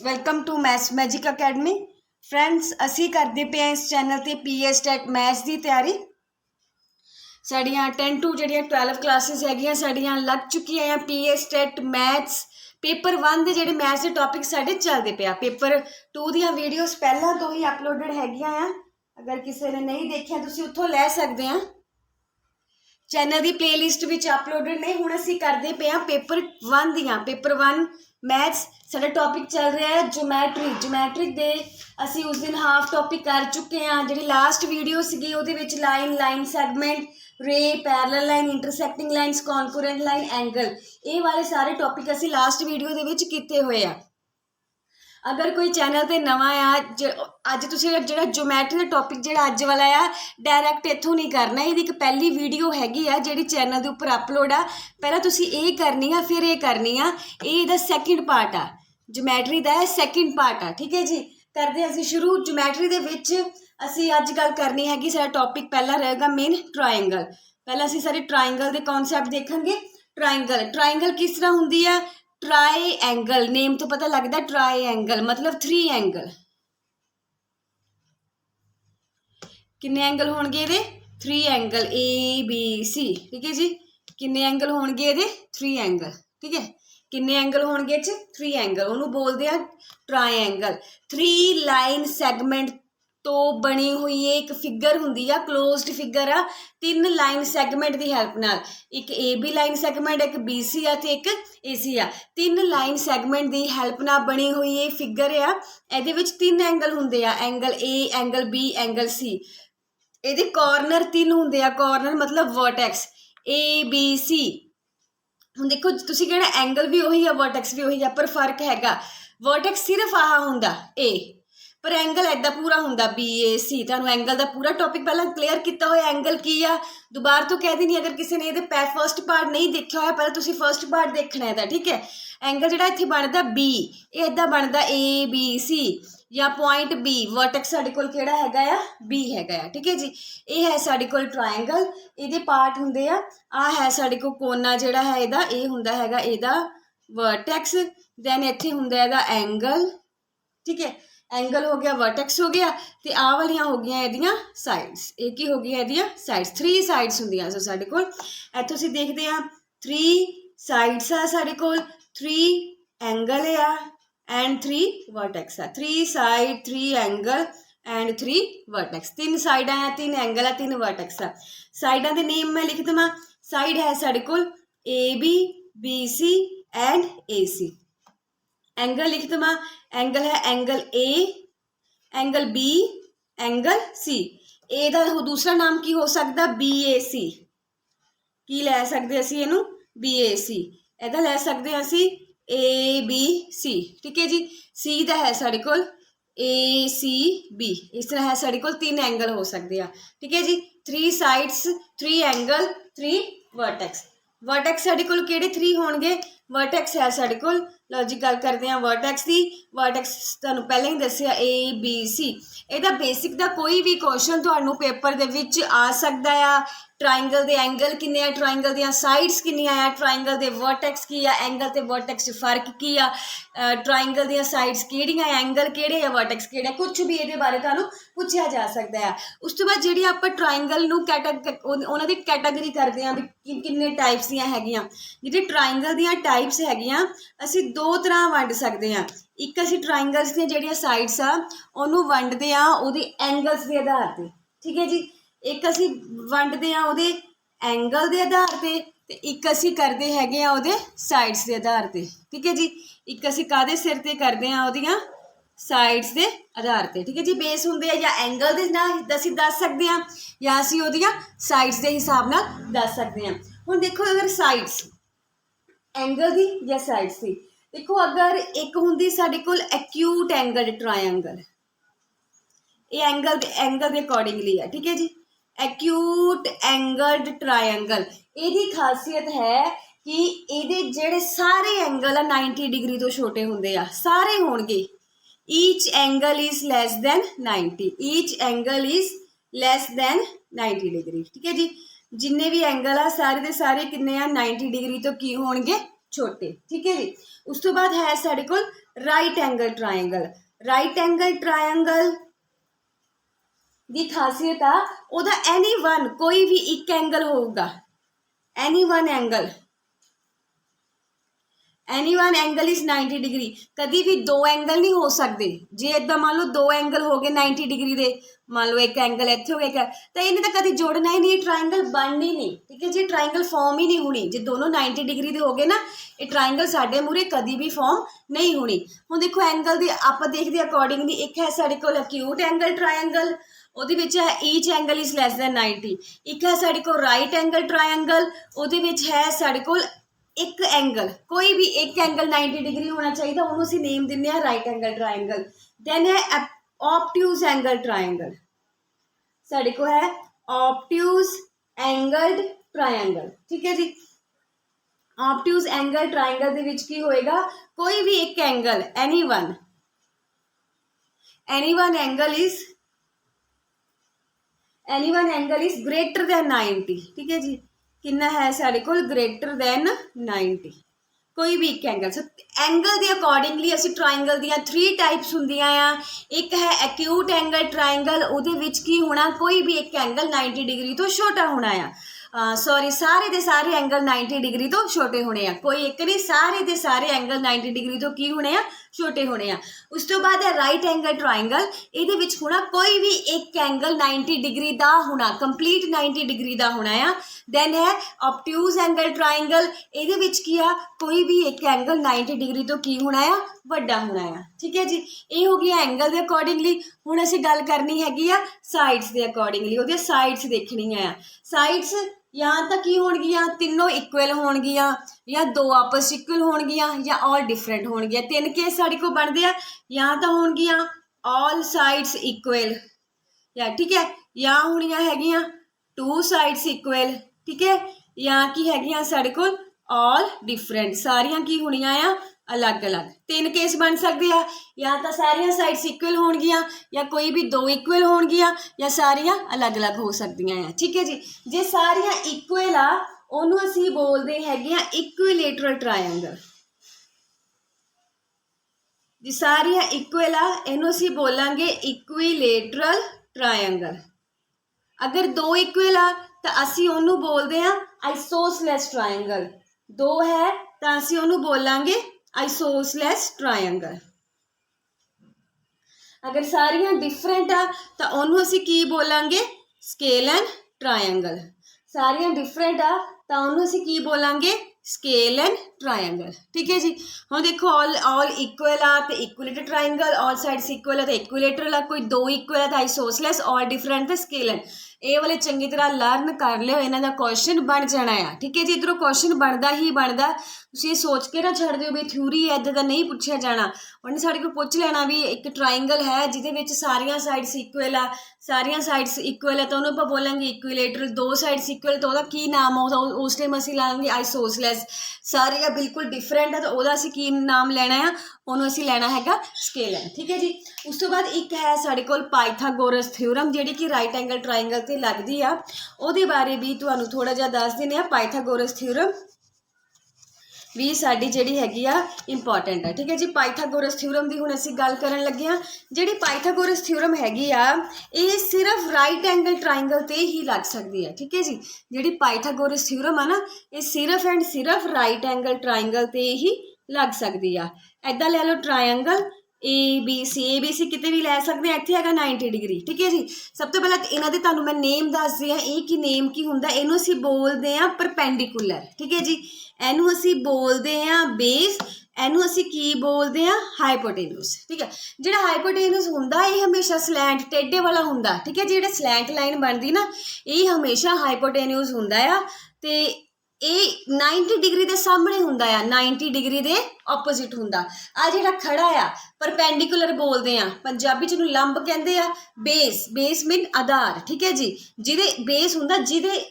Welcome to maths magic academy. Friends असी करते पे इस चैनल ते पीएस टैट मैथ्स की तैयारी। साड़ियाँ 10 to जड़ियाँ 12 क्लासिस हैगियां साड़ियाँ लग चुकियां हैं। पीएस टैट मैथ्स पेपर 1 के जोड़े मैथ्स के टॉपिक साढ़े चलते पे। पेपर 2 दियाँ वीडियोस पहला तो ही अपलोडेड हैगियां हैं। अगर किसी ने नहीं देखिया तुसीं उत्थों लै सकते हैं। चैनल की प्लेलिस्ट में अपलोडेड ने। हुण असीं करते पे पेपर 1 दियाँ। पेपर 1 मैथ्स साडा टॉपिक चल रहा है जोमैट्रिक दे असीं उस दिन हाफ टॉपिक कर चुके हैं। जिहड़ी लास्ट वीडियो सीगी उहदे विच line segment ray parallel line intersecting lines concurrent line angle ये वाले सारे टॉपिक असीं लास्ट वीडियो दे विच कीते होए आ। अगर कोई चैनल ते नवा आ अज तुसीं जिहड़ा ज्योमैट्री का टॉपिक जिहड़ा अज वाला आ डायरैक्ट इत्थों नहीं करना। ये एक पहली वीडियो हैगी आ जिहड़ी चैनल के उपर अपलोड आ। पहला तुसीं ये करनी आ फिर ये करनी आ। ये इहदा सैकेंड पार्ट आ ज्योमैट्री का सैकेंड पार्ट आ। ठीक है जी। करते असीं शुरू ज्योमैट्री दे विच असीं अज गल करनी हैगी। साडा टॉपिक पहला रहेगा मेन ट्रायंगल। पहला असीं सारे ट्रायंगल के कॉन्सैप्ट देखेंगे। ट्रायंगल किस तरह हुंदी है। ट्राई एंगल नेम तो पता लगता ट्राई एंगल मतलब 3 एंगल। किन्ने एंगल होणगे इहदे 3 एंगल ए बी सी। ठीक है जी। किन्ने एंगल होणगे इहदे 3 एंगल। ठीक है किन्ने एंगल होणगे 3 एंगल उहनूं बोलदे आ ट्राई एंगल। 3 लाइन सैगमेंट तो बनी हुई एक फिगर हुंदी आ क्लोज्ड फिगर आ 3 लाइन सैगमेंट की हैल्प नाल। एक ए बी लाइन सैगमेंट एक बी सी आ ते एक ए सी आ। 3 लाइन सैगमेंट की हैल्प नाल बनी हुई ये फिगर आ। इहदे विच 3 एंगल हुंदे आ angle A angle B angle C. इहदे कॉर्नर 3 हुंदे आ। कॉर्नर मतलब वर्टैक्स ए बी सी। हुण देखो तुसीं कहना एंगल भी उही आ वर्टैक्स भी उही आ पर फर्क हैगा। वर्टैक्स सिर्फ आह हुंदा ए पर एंगल इदा पूरा हुंदा बी ए सी। तुहानूं एंगल का पूरा टॉपिक पहला क्लीयर किया होया एंगल की आ। दोबारा तो कह देनी अगर किसी ने ये फर्स्ट पार्ट नहीं देखा होया पहले तुसीं फर्स्ट पार्ट देखना है। ठीक है एंगल जिहड़ा इत्थे बनदा बी ये इदा बनदा ए बी सी या पॉइंट बी वर्टेक्स साडे कोल किहड़ा हैगा आ बी हैगा आ। ठीक है जी। ये है साडे कोल ट्रायंगल इहदे पार्ट हुंदे आ है साडे कोल कोना जिहड़ा है इहदा ये हुंदा हैगा इहदा वर्टेक्स दैन इत्थे हुंदा इहदा एंगल। ठीक है एंगल हो गया वर्टेक्स हो गया तो आ वालियां हो गई इहदियां साइड्स। एक ही हो गई इहदियां साइड्स 3 साइड्स हुंदियां सो साडे कोल इत्थों असीं देखदे हां 3 साइड्स आ साडे कोल 3 एंगल आ एंड 3 वर्टेक्स आ। 3 साइड 3 एंगल एंड 3 वर्टेक्स। 3 साइडां आ 3 एंगल आ 3 वर्टेक्स आ। साइडां दे नेम मैं लिख देवां। साइड है साडे कोल A B C and A C. Angle लिख देवां एंगल है angle A angle B angle C. ए दा दूसरा नाम की हो सकता बी ए सी। की लै सकते असीं इहनूं बी ए सी। इहदा लै सकते असीं ए बी सी। ठीक है जी। सी दा है साडे कोल ए सी बी। इस तरह है साडे कोल 3 एंगल हो सकते हैं। ठीक है जी। 3 साइड्स 3 एंगल 3 वर्टेक्स। वर्टेक्स साडे कोल किहड़े 3 होणगे। वर्टेक्स है साडे कोल लो जी गल करते हैं वर्टेक्स की। वर्टेक्स तुहानूं पहले ही दस्सिया ए बी सी। इहदा बेसिक दा कोई भी क्वेश्चन तुहानूं पेपर दे विच आ सकदा आ। ट्रायंगल दे एंगल किन्ने आ ट्रायंगल दियां साइड्स किन्नियां आ ट्रायंगल दे वर्टेक्स की आ एंगल ते वर्टेक्स फर्क की आ ट्रायंगल दियां साइड्स किहड़ियां एंगल किहड़े आ वर्टेक्स किहड़े कुछ भी इहदे बारे तुहानूं पुछया जा सकदा है। उस तो बाद जिहड़ी आपां ट्रायंगल नूं उहनां दी कैटागरी करदे आ भी किन्ने टाइप्स दियां हैगियां। जिहड़ी ट्रायंगल दियां टाइप्स हैगियां असीं 2 तरह वंड सकदे आ। एक असीं ट्रायंगल्स दियां जिहड़ियां साइड्स आ उहनूं वंडदे आ उहदी एंगल्स दे आधार ते। ठीक है जी। एक असीं वंडदे आ उहदे एंगल के आधार पर एक असीं करदे हैगे आ उहदे साइड्स के आधार पर। ठीक है जी। एक असीं काहदे सिर ते करदे आ उहदियां साइड्स के आधार पर। ठीक है जी। बेस हुंदे आ या एंगल दे नाल असीं दस सकदे आ या असीं उहदियां साइड्स के हिसाब नाल दस सकदे आ। हुण देखो अगर साइड्स एंगल दी या साइड्स दी देखो अगर एक हुंदी साडे कोल एक्यूट एंगल ट्रायंगल ये एंगल के अकॉर्डिंगली है। ठीक है जी। एक्यूट एंगल्ड ट्रायंगल यदी खासियत है कि ये जेड़े सारे एंगल आ 90 डिग्री तो छोटे होंगे आ सारे होणगे। Each angle is less than 90। Each angle is less than 90 degree. ठीक है जी। जिन्ने भी एंगल आ सारे दे सारे किन्ने आ 90 डिग्री तो की होणगे छोटे। ठीक है जी। उस तो बाद है साडे कोल right angle triangle. Right angle triangle दी खासियत आ ओदा एनी वन कोई भी एक एंगल होगा, any one angle is 90 degree. कभी भी दो एंगल नहीं हो सकते। जे इदा मान लो दो एंगल हो गए 90 डिग्री दे, मान लो एक एंगल इत्थे हो गया तो इन्हें तो कभी जोड़ना ही नहीं, ट्रायंगल बननी नहीं। ठीक है जी, ट्रायंगल फॉर्म ही नहीं होनी। जो दोनों 90 डिग्री दे हो गए ना, ये ट्रायंगल साडे मूहरे कभी भी फॉर्म नहीं होनी। हुण देखो एंगल दी आप देखते अकॉर्डिंगली, एक है साडे कोल एक्यूट एंगल ट्रायंगल, ਉਹਦੇ ਵਿੱਚ है each angle is less than 90। एक है साडे कोल राइट एंगल ट्रायंगल, ਉਹਦੇ ਵਿੱਚ है साडे कोल एक एंगल, कोई भी एक एंगल 90 डिग्री होना चाहिए, उन्होंने असीं नेम दिंदे आ राइट एंगल ट्रायंगल। दैन है ऑब्ट्यूज एंगल ट्रायंगल, साडे को है ऑब्ट्यूज एंगल्ड ट्रायंगल। ठीक है जी। ऑब्ट्यूज एंगल ट्रायंगल दे विच की होएगा, कोई भी एक angle any one angle is greater than 90। ठीक है जी। कितना है साडे कोल ग्रेटर दैन 90, कोई भी एक एंगल। एंगल के अकॉर्डिंगली असी ट्रायंगल दियां 3 टाइप्स हुंदियां आ। एक है एक्यूट एंगल ट्रायंगल, उहदे विच की होना कोई भी एक एंगल 90 डिग्री तो छोटा होना आ। सॉरी, सारे दे सारे एंगल 90 डिग्री तो छोटे होने आ, कोई एक नहीं, सारे दे सारे एंगल 90 डिग्री तो की होने आ, छोटे होने आ। उस तो बाद है राइट एंगल ट्रायंगल, इहदे विच होना कोई भी एक एंगल 90 डिग्री दा होना, कंप्लीट 90 डिग्री दा होना आ। दैन है ऑब्ट्यूज एंगल ट्रायंगल, इहदे विच की आ कोई भी एक एंगल 90 डिग्री तो की होना आ, वड्डा होना आ। ठीक है जी। ये हो गया एंगल के अकॉर्डिंगली। हुण असीं गल करनी हैगी आ साइड्स के अकॉर्डिंगली, उहदी साइड्स देखणियां आ। साइड्स या तो की होणगियां तीनों इक्वल होणगियां, या दो आपस इक्वल होणगियां, या ऑल डिफरेंट होणगियां। 3 केस साडे कोल बनदे आ, या तो होणगियां ऑल साइड्स इक्वल, या ठीक है, या होणियां हैगियां 2 साइड्स इक्वल। ठीक है, या की हैगियां साडे कोल ऑल डिफरेंट, सारियां की होणियां आ अलग अलग। 3 केस बन सकते हैं, या तो सारिया साइड्स इक्वल होणगियां, या कोई भी 2 इक्वल होणगियां, या सारिया अलग अलग हो सकदियां हैं। ठीक है जी। जे सारिया इक्वल आ उहनूं असीं बोलदे हैगे आ इक्विलेटरल ट्रायंगल। जे सारिया इक्वल आ इहनूं असीं बोलांगे इक्विलेटरल ट्रायंगल। अगर 2 इक्वल आ तो असीं उहनूं बोलदे आ आइसोसेलेस ट्रायंगल। 2 है तो असीं उहनूं बोलांगे आइसोसेलेस ट्रायंगल। अगर सारियां डिफरेंट आ तो उन्होंने असीं की बोलांगे स्केलन ट्रायंगल। सारियां डिफरेंट आ तो उन्होंने असीं की बोलांगे स्केलन ट्रायंगल। ठीक है जी। हम देखो ऑल इक्वल आ तो equilateral triangle, all sides equal है तो इक्विलेटरल आ, कोई 2 इक्वल है तो आइसोसेलेस, ऑल डिफरेंट तो स्केलन। ये वाले चंगी तरह लर्न कर लियो, इन्हां दा क्वेश्चन बन जाना है। ठीक है जी। इधरों क्वेश्चन बनता ही बनता, तुसीं ये सोच के ना छड्ड दिओ भी थ्योरी है इदां दा नहीं पुछया जाना। उन्हें साडे कोल पुछ लेना भी एक ट्रायंगल है जिहदे विच सारियां साइड्स इक्वल आ, सारियां साइड्स इक्वल है तो उन्होंने आपां बोलांगे इक्विलेटरल। 2 साइड्स इक्वल तो उहदा की नाम होगा उस टाइम असीं लांगे आइसोसेलेस। सारियां बिल्कुल डिफरेंट है तो उहदा असीं की नाम लेना है, उहनूं असीं लेना हैगा स्केलन। ठीक है जी। उस तो बाद एक है साडे कोल पाइथागोरस थ्योरम, जिहड़ी कि राइट एंगल ट्रायंगल ते लगदी आ, उहदे बारे भी तुहानूं थोड़ा जिहा दस दिंदे आ। पाइथागोरस थ्योरम भी साडी जिहड़ी हैगी आ इंपॉर्टेंट है। ठीक है जी। पाइथागोरस थ्योरम की हुण असीं गल करन लगे आ। जिहड़ी पाइथागोरस थ्योरम हैगी आ ये सिर्फ राइट एंगल ट्रायंगल ते ही लग सकती है। ठीक है जी। जिहड़ी पाइथागोरस थ्योरम आ ना, ये सिर्फ एंड सिर्फ राइट एंगल ट्रायंगल ते ही लग सकती आ। इदां लै लो ट्रायंगल ए बी सी किते भी लै सकते हैं, इत्थे हैगा 90 डिग्री। ठीक है जी। सब तो पहले इन्हां दे तुहानूं मैं नेम दसदी हां, ये की नेम की हुंदा, इहनूं असीं बोलदे आ परपेंडिकुलर। ठीक है जी। इहनूं असीं बोलदे आ बेस, इहनूं असीं की बोलदे आ हाइपोटेन्यूज। ठीक है। जिहड़ा हाइपोटेन्यूज हुंदा ये हमेशा स्लैंट टेढ़े वाला हुंदा। ठीक है। जिहड़ा स्लैंट लाइन बनदी ना ये हमेशा हाइपोटेन्यूज हुंदा आ, ते ये 90 डिग्री के सामने हुंदा आ, 90 डिग्री के ऑपोजिट हुंदा। आ जिहड़ा खड़ा आ परपेंडिकुलर बोलते हैं, पंजाबी च लंब कहते हैं। बेस मीन आधार। ठीक है जी। जिहदे बेस हुंदा जिहदे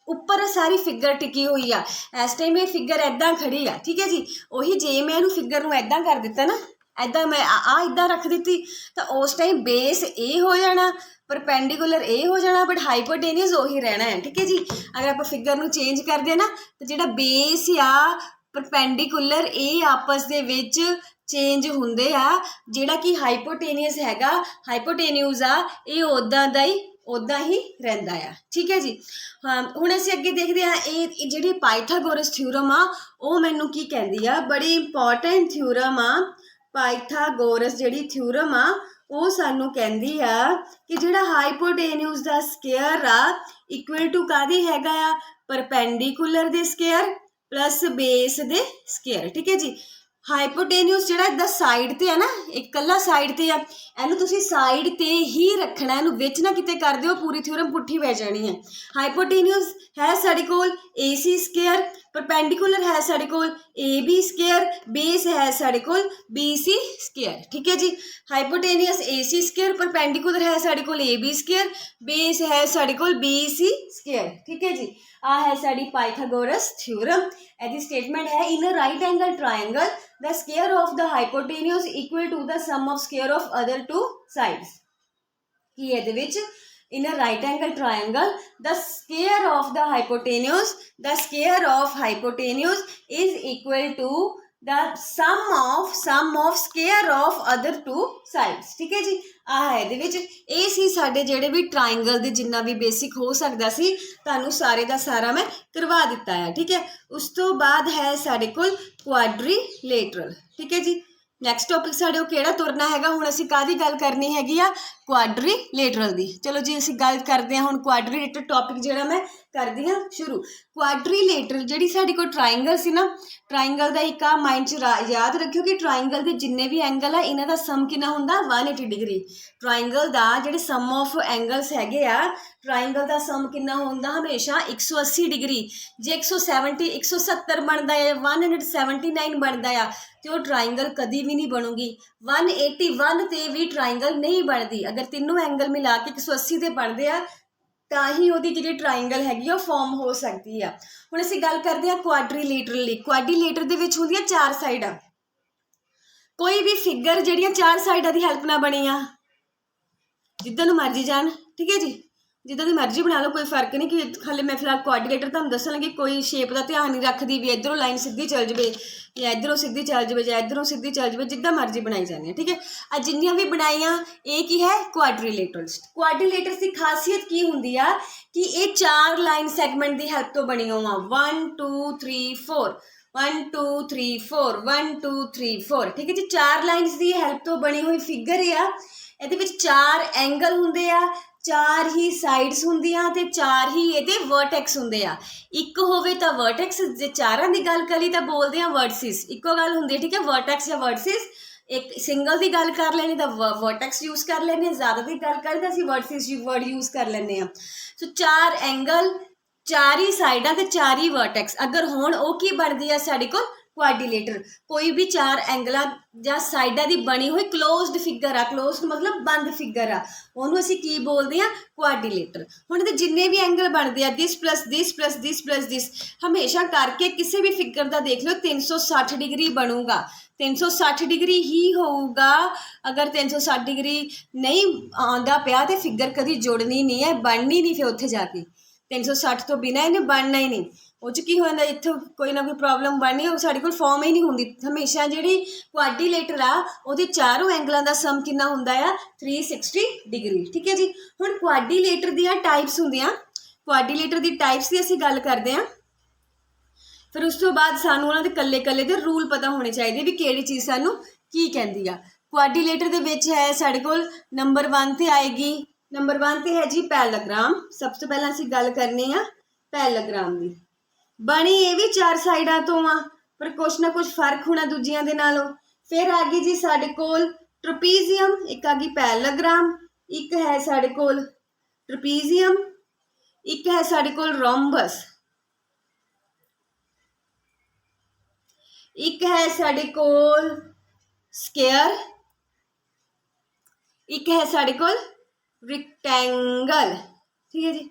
उपर सारी फिगर टिकी हुई आ। इस टाइम ये फिगर ऐदां खड़ी आ। ठीक है जी। उही जे मैं इहनूं फिगर नूं ऐदां कर दिता ना, ऐदां मैं इदां रख दी तो उस टाइम बेस ए हो जाना, परपेंडिकुलर ए हो जाना, बट हाइपोटेन्यूज उही रहना है। ठीक है जी। अगर आप फिगर नूं चेंज कर दे ना तो जिहड़ा बेस आ ਪਰਪੈਂਡੀਕੂਲਰ ਇਹ ਆਪਸ ਦੇ ਵਿੱਚ ਚੇਂਜ ਹੁੰਦੇ ਆ। ਜਿਹੜਾ ਕਿ ਹਾਈਪੋਟੇਨੀਅਸ ਹੈਗਾ, ਹਾਈਪੋਟੇਨਿਊਜ਼ ਆ, ਇਹ ਉੱਦਾਂ ਹੀ ਰਹਿੰਦਾ ਆ। ਠੀਕ ਹੈ ਜੀ। ਹੁਣ ਅਸੀਂ ਅੱਗੇ ਦੇਖਦੇ ਹਾਂ ਇਹ ਜਿਹੜੀ ਪਾਈਥਾਗੋਰਸ ਥਿਊਰਮ ਆ ਉਹ ਮੈਨੂੰ ਕੀ ਕਹਿੰਦੀ ਆ, ਬੜੀ ਇੰਪੋਰਟੈਂਟ ਥਿਊਰਮ ਆ। ਪਾਈਥਾਗੋਰਸ ਜਿਹੜੀ ਥਿਊਰਮ ਆ ਉਹ ਸਾਨੂੰ ਕਹਿੰਦੀ ਆ ਕਿ ਜਿਹੜਾ ਹਾਈਪੋਟੇਨਿਊਜ਼ ਦਾ ਸਕੇਅਰ ਆ ਇਕੁਅਲ ਟੂ ਕਾਹਦੀ ਹੈਗਾ ਆ, ਪਰਪੈਂਡੀਕੂਲਰ ਦੇ ਸਕੇਅਰ ਪਲੱਸ ਬੇਸ ਦੇ ਸਕੇਅਰ। ਠੀਕ ਹੈ ਜੀ। ਹਾਈਪੋਟੇਨਿਊਜ਼ ਜਿਹੜਾ ਇੱਦਾਂ ਸਾਈਡ ਤੇ ਆ ਨਾ, ਇਕੱਲਾ ਸਾਈਡ ਤੇ ਆ, ਇਹਨੂੰ ਤੁਸੀਂ ਸਾਈਡ ਤੇ ਹੀ ਰੱਖਣਾ, ਇਹਨੂੰ ਵਿੱਚ ਨਾ ਕਿਤੇ ਕਰ ਦਿਓ, ਪੂਰੀ ਥਿਊਰਮ ਪੁੱਠੀ ਪੈ ਜਾਣੀ ਹੈ। ਹਾਈਪੋਟੇਨਿਊਜ਼ ਹੈ ਸਾਡੇ ਕੋਲ AC ਸਕੇਅਰ, ਪਰਪੈਂਡੀਕੂਲਰ ਹੈ ਸਾਡੇ ਕੋਲ AB ਸਕੇਅਰ, ਬੇਸ ਹੈ ਸਾਡੇ ਕੋਲ BC ਸਕੇਅਰ। ਠੀਕ ਹੈ ਜੀ। ਹਾਈਪੋਟੇਨਿਅਸ AC ਸਕੇਅਰ, ਪਰਪੈਂਡੀਕੂਲਰ ਹੈ ਸਾਡੇ ਕੋਲ AB ਸਕੇਅਰ, ਬੇਸ ਹੈ ਸਾਡੇ ਕੋਲ BC ਸਕੇਅਰ। ਠੀਕ ਹੈ ਜੀ। ਆ ਹੈ ਸਾਡੀ ਪਾਈਥਾਗੋਰਸ ਥਿਊਰਮ। ਇਹਦੀ ਸਟੇਟਮੈਂਟ ਹੈ in a right angle triangle the square of the hypotenuse equal to the sum of square of other two sides। ਕੀ ਇਹਦੇ ਵਿੱਚ in a right angle triangle the square of the hypotenuse is equal to the sum of square of other two sides। ਠੀਕ ਹੈ ਜੀ। ਆ ਹੈ ਇਹਦੇ ਵਿੱਚ ਇਹ ਸੀ ਸਾਡੇ ਜਿਹੜੇ ਵੀ ਟ੍ਰਾਇੰਗਲ ਦੇ ਜਿੰਨਾ ਵੀ ਬੇਸਿਕ ਹੋ ਸਕਦਾ ਸੀ ਤੁਹਾਨੂੰ ਸਾਰੇ ਦਾ ਸਾਰਾ ਮੈਂ ਕਰਵਾ ਦਿੱਤਾ ਹੈ। ਠੀਕ ਹੈ। ਉਸ ਤੋਂ ਬਾਅਦ ਹੈ ਸਾਡੇ ਕੋਲ ਕੁਆਡਰੀਲੇਟਰਲ। ਠੀਕ ਹੈ ਜੀ। ਨੈਕਸਟ ਟੌਪਿਕ ਸਾਡੇ ਉਹ ਕਿਹੜਾ ਤੁਰਨਾ ਹੈਗਾ, ਹੁਣ ਅਸੀਂ ਕਾਹਦੀ ਗੱਲ ਕਰਨੀ ਹੈਗੀ ਆ, ਕੁਆਡਰੀਲੇਟਰਲ ਦੀ। ਚਲੋ ਜੀ ਅਸੀਂ ਗੱਲ ਕਰਦੇ ਹਾਂ ਹੁਣ ਕੁਆਡਰੀਲੇਟਰਲ ਟੌਪਿਕ ਜਿਹੜਾ ਮੈਂ ਕਰਦੀ ਹਾਂ ਸ਼ੁਰੂ। ਕੁਆਡਰੀਲੇਟਰਲ ਜਿਹੜੀ ਸਾਡੇ ਕੋਲ ਟ੍ਰਾਇੰਗਲ ਸੀ ਨਾ, ਟ੍ਰਾਇੰਗਲ ਦਾ ਇੱਕ ਆ ਮਾਈਂਡ 'ਚ ਯਾਦ ਰੱਖਿਓ ਕਿ ਟ੍ਰਾਇੰਗਲ ਦੇ ਜਿੰਨੇ ਵੀ ਐਂਗਲ ਆ ਇਹਨਾਂ ਦਾ ਸਮ ਕਿੰਨਾ ਹੁੰਦਾ, 180 ਡਿਗਰੀ। ਟ੍ਰਾਇੰਗਲ ਦਾ ਜਿਹੜੇ ਸਮ ਆਫ ਐਂਗਲਸ ਹੈਗੇ ਆ, ਟ੍ਰਾਇੰਗਲ ਦਾ ਸਮ ਕਿੰਨਾ ਹੁੰਦਾ ਹਮੇਸ਼ਾ 180 ਡਿਗਰੀ। ਜੇ 170 ਬਣਦਾ ਹੈ, 179 ਬਣਦਾ ਆ ਤੇ ਉਹ ਟ੍ਰਾਇੰਗਲ ਕਦੀ ਵੀ ਨਹੀਂ ਬਣੂਗੀ। 181 ਤੇ ਵੀ ਟ੍ਰਾਇੰਗਲ ਨਹੀਂ ਬਣਦੀ। ਅਗਰ ਤਿੰਨੋਂ ਐਂਗਲ ਮਿਲਾ ਕੇ 180 ਤੇ ਬਣਦੇ ਆ ਤਾਂ ਹੀ ਉਹਦੀ ਜਿਹੜੀ ਟ੍ਰਾਇੰਗਲ ਹੈਗੀ ਉਹ ਫਾਰਮ ਹੋ ਸਕਦੀ ਆ। ਹੁਣ ਅਸੀਂ ਗੱਲ ਕਰਦੇ ਹਾਂ ਕੁਆਡਰੀਲੇਟਰਲ ਲਈ। ਕੁਆਡਰੀਲੇਟਰ ਦੇ ਵਿੱਚ ਹੁੰਦੀਆਂ 4 ਸਾਈਡਾਂ। ਕੋਈ ਵੀ ਫਿਗਰ ਜਿਹੜੀਆਂ 4 ਸਾਈਡਾਂ ਦੀ ਹੈਲਪ ਨਾਲ ਬਣੀ ਆ, ਜਿੱਦਾਂ ਨੂੰ ਮਰਜ਼ੀ ਜਾਣ। ਠੀਕ ਹੈ ਜੀ। ਜਿੱਦਾਂ ਦੀ ਮਰਜ਼ੀ ਬਣਾ ਲਓ, ਕੋਈ ਫਰਕ ਨਹੀਂ। ਕਿ ਹਾਲੇ ਮੈਂ ਫਿਲਹਾਲ ਕੁਆਡਰੀਲੇਟਰ ਤੁਹਾਨੂੰ ਦੱਸਣ ਲੱਗੀ, ਕੋਈ ਸ਼ੇਪ ਦਾ ਧਿਆਨ ਨਹੀਂ ਰੱਖਦੀ ਵੀ ਇੱਧਰੋਂ ਲਾਈਨ ਸਿੱਧੀ ਚੱਲ ਜਾਵੇ ਜਾਂ ਇੱਧਰੋਂ ਸਿੱਧੀ ਚੱਲ ਜਾਵੇ ਜਾਂ ਇੱਧਰੋਂ ਸਿੱਧੀ ਚੱਲ ਜਾਵੇ, ਜਿੱਦਾਂ ਮਰਜ਼ੀ ਬਣਾਈ ਜਾਂਦੀ ਹੈ। ਠੀਕ ਹੈ। ਆ ਜਿੰਨੀਆਂ ਵੀ ਬਣਾਈਆਂ ਇਹ ਕੀ ਹੈ, ਕੁਆਡਰੀਲੇਟਰਸ। ਕੁਆਡਰੀਲੇਟਰਸ ਦੀ ਖਾਸੀਅਤ ਕੀ ਹੁੰਦੀ ਆ ਕਿ ਇਹ 4 ਲਾਈਨ ਸੈਗਮੈਂਟ ਦੀ ਹੈਲਪ ਤੋਂ ਬਣੀ ਹੋਵਾਂ। 1 2 3 4 1 2 3 4 1 2 3 4। ਠੀਕ ਹੈ ਜੀ। 4 ਲਾਈਨਸ ਦੀ ਹੈਲਪ ਤੋਂ ਬਣੀ ਹੋਈ ਫਿਗਰ ਆ। ਇਹਦੇ ਵਿੱਚ 4 ਐਂਗਲ ਹੁੰਦੇ ਆ, 4 ਹੀ ਸਾਈਡਸ ਹੁੰਦੀਆਂ ਤੇ 4 ਹੀ ਇਹਦੇ ਵਰਟੈਕਸ ਹੁੰਦੇ ਆ। ਇੱਕ ਹੋਵੇ ਤਾਂ ਵਰਟੈਕਸ, ਜੇ 4ਾਂ ਦੀ ਗੱਲ ਕਰੀ ਤਾਂ ਬੋਲਦੇ ਆ ਵਰਟਸਿਸ। ਇੱਕੋ ਗੱਲ ਹੁੰਦੀ ਹੈ। ਠੀਕ ਹੈ। ਵਰਟੈਕਸ ਜਾਂ ਵਰਟਸਿਸ। ਇੱਕ ਸਿੰਗਲ ਦੀ ਗੱਲ ਕਰ ਲੈਣੀ ਤਾਂ ਵਰਟੈਕਸ ਯੂਜ਼ ਕਰ ਲੈਂਦੇ ਹਾਂ, ਜ਼ਿਆਦਾ ਦੀ ਗੱਲ ਕਰੀ ਤਾਂ ਅਸੀਂ ਵਰਟਸਿਸ ਵਰਡ ਯੂਜ਼ ਕਰ ਲੈਂਦੇ ਹਾਂ। ਸੋ 4 ਐਂਗਲ, 4 ਹੀ ਸਾਈਡਾਂ ਤੇ 4 ਹੀ ਵਰਟੈਕਸ ਅਗਰ ਹੋਣ, ਉਹ ਕੀ ਬਣਦੀ ਆ ਸਾਡੇ ਕੋਲ, ਕੁਆਡਰੀਲੇਟਰ। ਕੋਈ ਵੀ 4 ਐਂਗਲਾਂ ਜਾਂ ਸਾਈਡਾਂ ਦੀ ਬਣੀ ਹੋਈ ਕਲੋਜ਼ਡ ਫਿਗਰ ਆ, ਕਲੋਜ਼ਡ ਮਤਲਬ ਬੰਦ ਫਿਗਰ ਆ, ਉਹਨੂੰ ਅਸੀਂ ਕੀ ਬੋਲਦੇ ਆ, ਕੁਆਡਰੀਲੇਟਰ। ਹੁਣ ਇਹਦੇ ਜਿੰਨੇ ਵੀ ਐਂਗਲ ਬਣਦੇ ਆ, ਦਿਸ ਪਲੱਸ ਦਿਸ ਪਲੱਸ ਦਿਸ ਪਲੱਸ ਦਿਸ, ਹਮੇਸ਼ਾ ਕਰਕੇ ਕਿਸੇ ਵੀ ਫਿਗਰ ਦਾ ਦੇਖ ਲਓ 360 ਡਿਗਰੀ ਬਣੂਗਾ। 360 ਡਿਗਰੀ ਹੀ ਹੋਊਗਾ। ਅਗਰ 360 ਡਿਗਰੀ ਨਹੀਂ ਆਉਂਦਾ ਪਿਆ ਤੇ ਫਿਗਰ ਕਦੀ ਜੁੜਨੀ ਨਹੀਂ ਹੈ, ਬਣਨੀ ਨਹੀਂ। ਫਿਰ ਉੱਥੇ ਜਾ ਕੇ 360 ਤੋਂ ਬਿਨਾਂ ਇਹਨੇ ਬਣਨਾ ਹੀ ਨਹੀਂ। ਉਹ 'ਚ ਕੀ ਹੋ ਜਾਂਦਾ, ਇੱਥੋਂ ਕੋਈ ਨਾ ਕੋਈ ਪ੍ਰੋਬਲਮ ਬਣਨੀ, ਉਹ ਸਾਡੇ ਕੋਲ ਫਾਰਮ ਹੀ ਨਹੀਂ ਹੁੰਦੀ। ਹਮੇਸ਼ਾ ਜਿਹੜੀ ਕੁਆਡਰੀਲੇਟਰ ਆ ਉਹਦੇ 4 ਐਂਗਲਾਂ ਦਾ ਸਮ ਕਿੰਨਾ ਹੁੰਦਾ ਆ, 360 ਡਿਗਰੀ। ਠੀਕ ਹੈ ਜੀ। ਹੁਣ ਕੁਆਡਰੀਲੇਟਰ ਦੀਆਂ ਟਾਈਪਸ ਹੁੰਦੀਆਂ। ਕੁਆਡਰੀਲੇਟਰ ਦੀ ਟਾਈਪਸ ਦੀ ਅਸੀਂ ਗੱਲ ਕਰਦੇ ਹਾਂ। ਫਿਰ ਉਸ ਤੋਂ ਬਾਅਦ ਸਾਨੂੰ ਉਹਨਾਂ ਦੇ ਕੱਲੇ ਦੇ ਰੂਲ ਪਤਾ ਹੋਣੇ ਚਾਹੀਦੇ ਵੀ ਕਿਹੜੀ ਚੀਜ਼ ਸਾਨੂੰ ਕੀ ਕਹਿੰਦੀ ਆ। ਕੁਆਡਰੀਲੇਟਰ ਦੇ ਵਿੱਚ ਹੈ ਸਾਡੇ ਕੋਲ ਨੰਬਰ 1 ਤੇ ਆਏਗੀ। ਨੰਬਰ 1 ਤੇ ਹੈ ਜੀ ਪੈਰਾਲੇਗ੍ਰਾਮ। ਸਭ ਤੋਂ ਪਹਿਲਾਂ ਅਸੀਂ ਗੱਲ ਕਰਨੀ ਆ ਪੈਰਾਲੇਗ੍ਰਾਮ ਦੀ। ਬਣੀ ਇਹ ਵੀ 4 ਸਾਈਡਾਂ ਤੋਂ ਆ, ਪਰ ਕੁਛ ਨਾ ਕੁਛ ਫਰਕ ਹੋਣਾ ਦੂਜਿਆਂ ਦੇ ਨਾਲੋਂ। ਫਿਰ ਆ ਗਈ ਜੀ ਸਾਡੇ ਕੋਲ ਟ੍ਰਪੀਜ਼ੀਅਮ, ਇੱਕ ਆ ਗਈ ਪੈਰਾਲੇਗ੍ਰਾਮ, ਇੱਕ ਹੈ ਸਾਡੇ ਕੋਲ ਟ੍ਰਪੀਜ਼ੀਅਮ, ਇੱਕ ਹੈ ਸਾਡੇ ਕੋਲ ਰੋਮਬਸ, ਇੱਕ ਹੈ ਸਾਡੇ ਕੋਲ ਸਕੁਏਅਰ, ਇੱਕ ਹੈ ਸਾਡੇ ਕੋਲ ਰੈਕਟੈਂਗਲ। ਠੀਕ ਹੈ ਜੀ।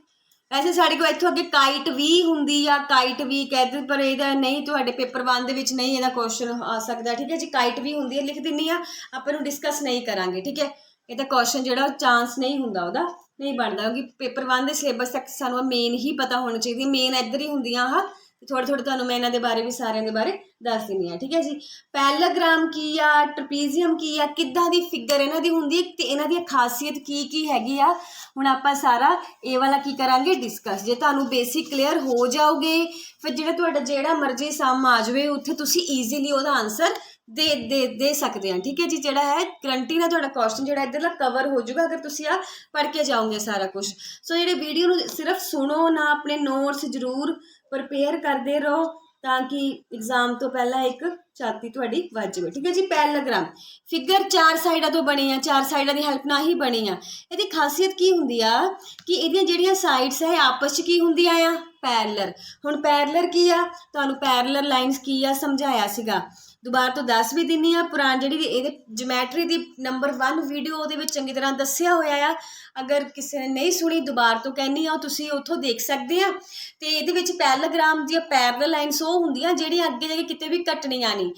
ਵੈਸੇ ਸਾਡੇ ਕੋਲ ਇੱਥੋਂ ਅੱਗੇ ਕਾਈਟ ਵੀ ਹੁੰਦੀ ਆ, ਕਾਈਟ ਵੀ ਕਹਿੰਦੇ, ਪਰ ਇਹਦਾ ਨਹੀਂ, ਤੁਹਾਡੇ ਪੇਪਰ 1 ਦੇ ਵਿੱਚ ਨਹੀਂ ਇਹਦਾ ਕੁਐਸਚਨ ਆ ਸਕਦਾ। ਠੀਕ ਹੈ ਜੀ। ਕਾਈਟ ਵੀ ਹੁੰਦੀ ਹੈ, ਲਿਖ ਦਿੰਦੀ ਆ, ਆਪਾਂ ਨੂੰ ਡਿਸਕਸ ਨਹੀਂ ਕਰਾਂਗੇ। ਠੀਕ ਹੈ। ਇਹਦਾ ਕੁਐਸਚਨ ਜਿਹੜਾ ਚਾਂਸ ਨਹੀਂ ਹੁੰਦਾ, ਉਹਦਾ ਨਹੀਂ ਬਣਦਾ, ਕਿਉਂਕਿ ਪੇਪਰ 1 ਦੇ ਸਿਲੇਬਸ ਤੱਕ ਸਾਨੂੰ ਮੇਨ ਹੀ ਪਤਾ ਹੋਣਾ ਚਾਹੀਦੀ। ਮੇਨ ਇੱਧਰ ਹੀ ਹੁੰਦੀਆਂ ਆ। ਥੋੜ੍ਹੇ ਤੁਹਾਨੂੰ ਮੈਂ ਇਹਨਾਂ ਦੇ ਬਾਰੇ ਵੀ ਸਾਰਿਆਂ ਦੇ ਬਾਰੇ दस दिनी है, ठीक है जी। पैराग्राम की आ, ट्रपीजियम की आ, किद्दां दी फिगर इन्हां दी हुंदी है ते इन्हां दी खासियत की हैगी आ, हुण आपां सारा ये वाला की करांगे डिस्कस। जे तुहानूं बेसिक क्लीयर हो जाओगे फिर जेड़ा मर्जी सम आ जाए उत्थे तुसीं ईजीली उहदा आंसर दे सकते हैं, ठीक है जी। जोड़ा है करंटी ना थोड़ा क्वेश्चन जो इधर कवर हो जाएगा अगर तुम आ पढ़ के जाओगे सारा कुछ। सो ये वीडियो सिर्फ सुनो ना, अपने नोट्स जरूर प्रिपेयर करते रहो ताकि एग्जाम तो पहला एक छाती थोड़ी वज जाए, ठीक है जी। पैराग्राम फिगर 4 साइडों तो बनी है, 4 साइडों की हेल्प नाल ही बनी है। ये खासियत की होंदी आ कि ये जिहड़ियां साइड्स है आपस च की होंदियां आ पैरलर। हुण पैरलर की आ, तुहानूं पैरलर लाइनस की आ समझाया सीगा, दोबारा तो दस भी दिनी आ। पुरानी जी जमैट्री की नंबर 1 वीडियो वो चंगी तरह दसिया होया आ, अगर किसी ने नहीं सुनी दोबारा तो कहनी आ तुसीं उत्थों देख सकते हैं। तो ये पैराग्राम दी पैरल लाइनस वो होंदियां जिहड़ियां अगे जाके किते भी कट्टनियां नहीं।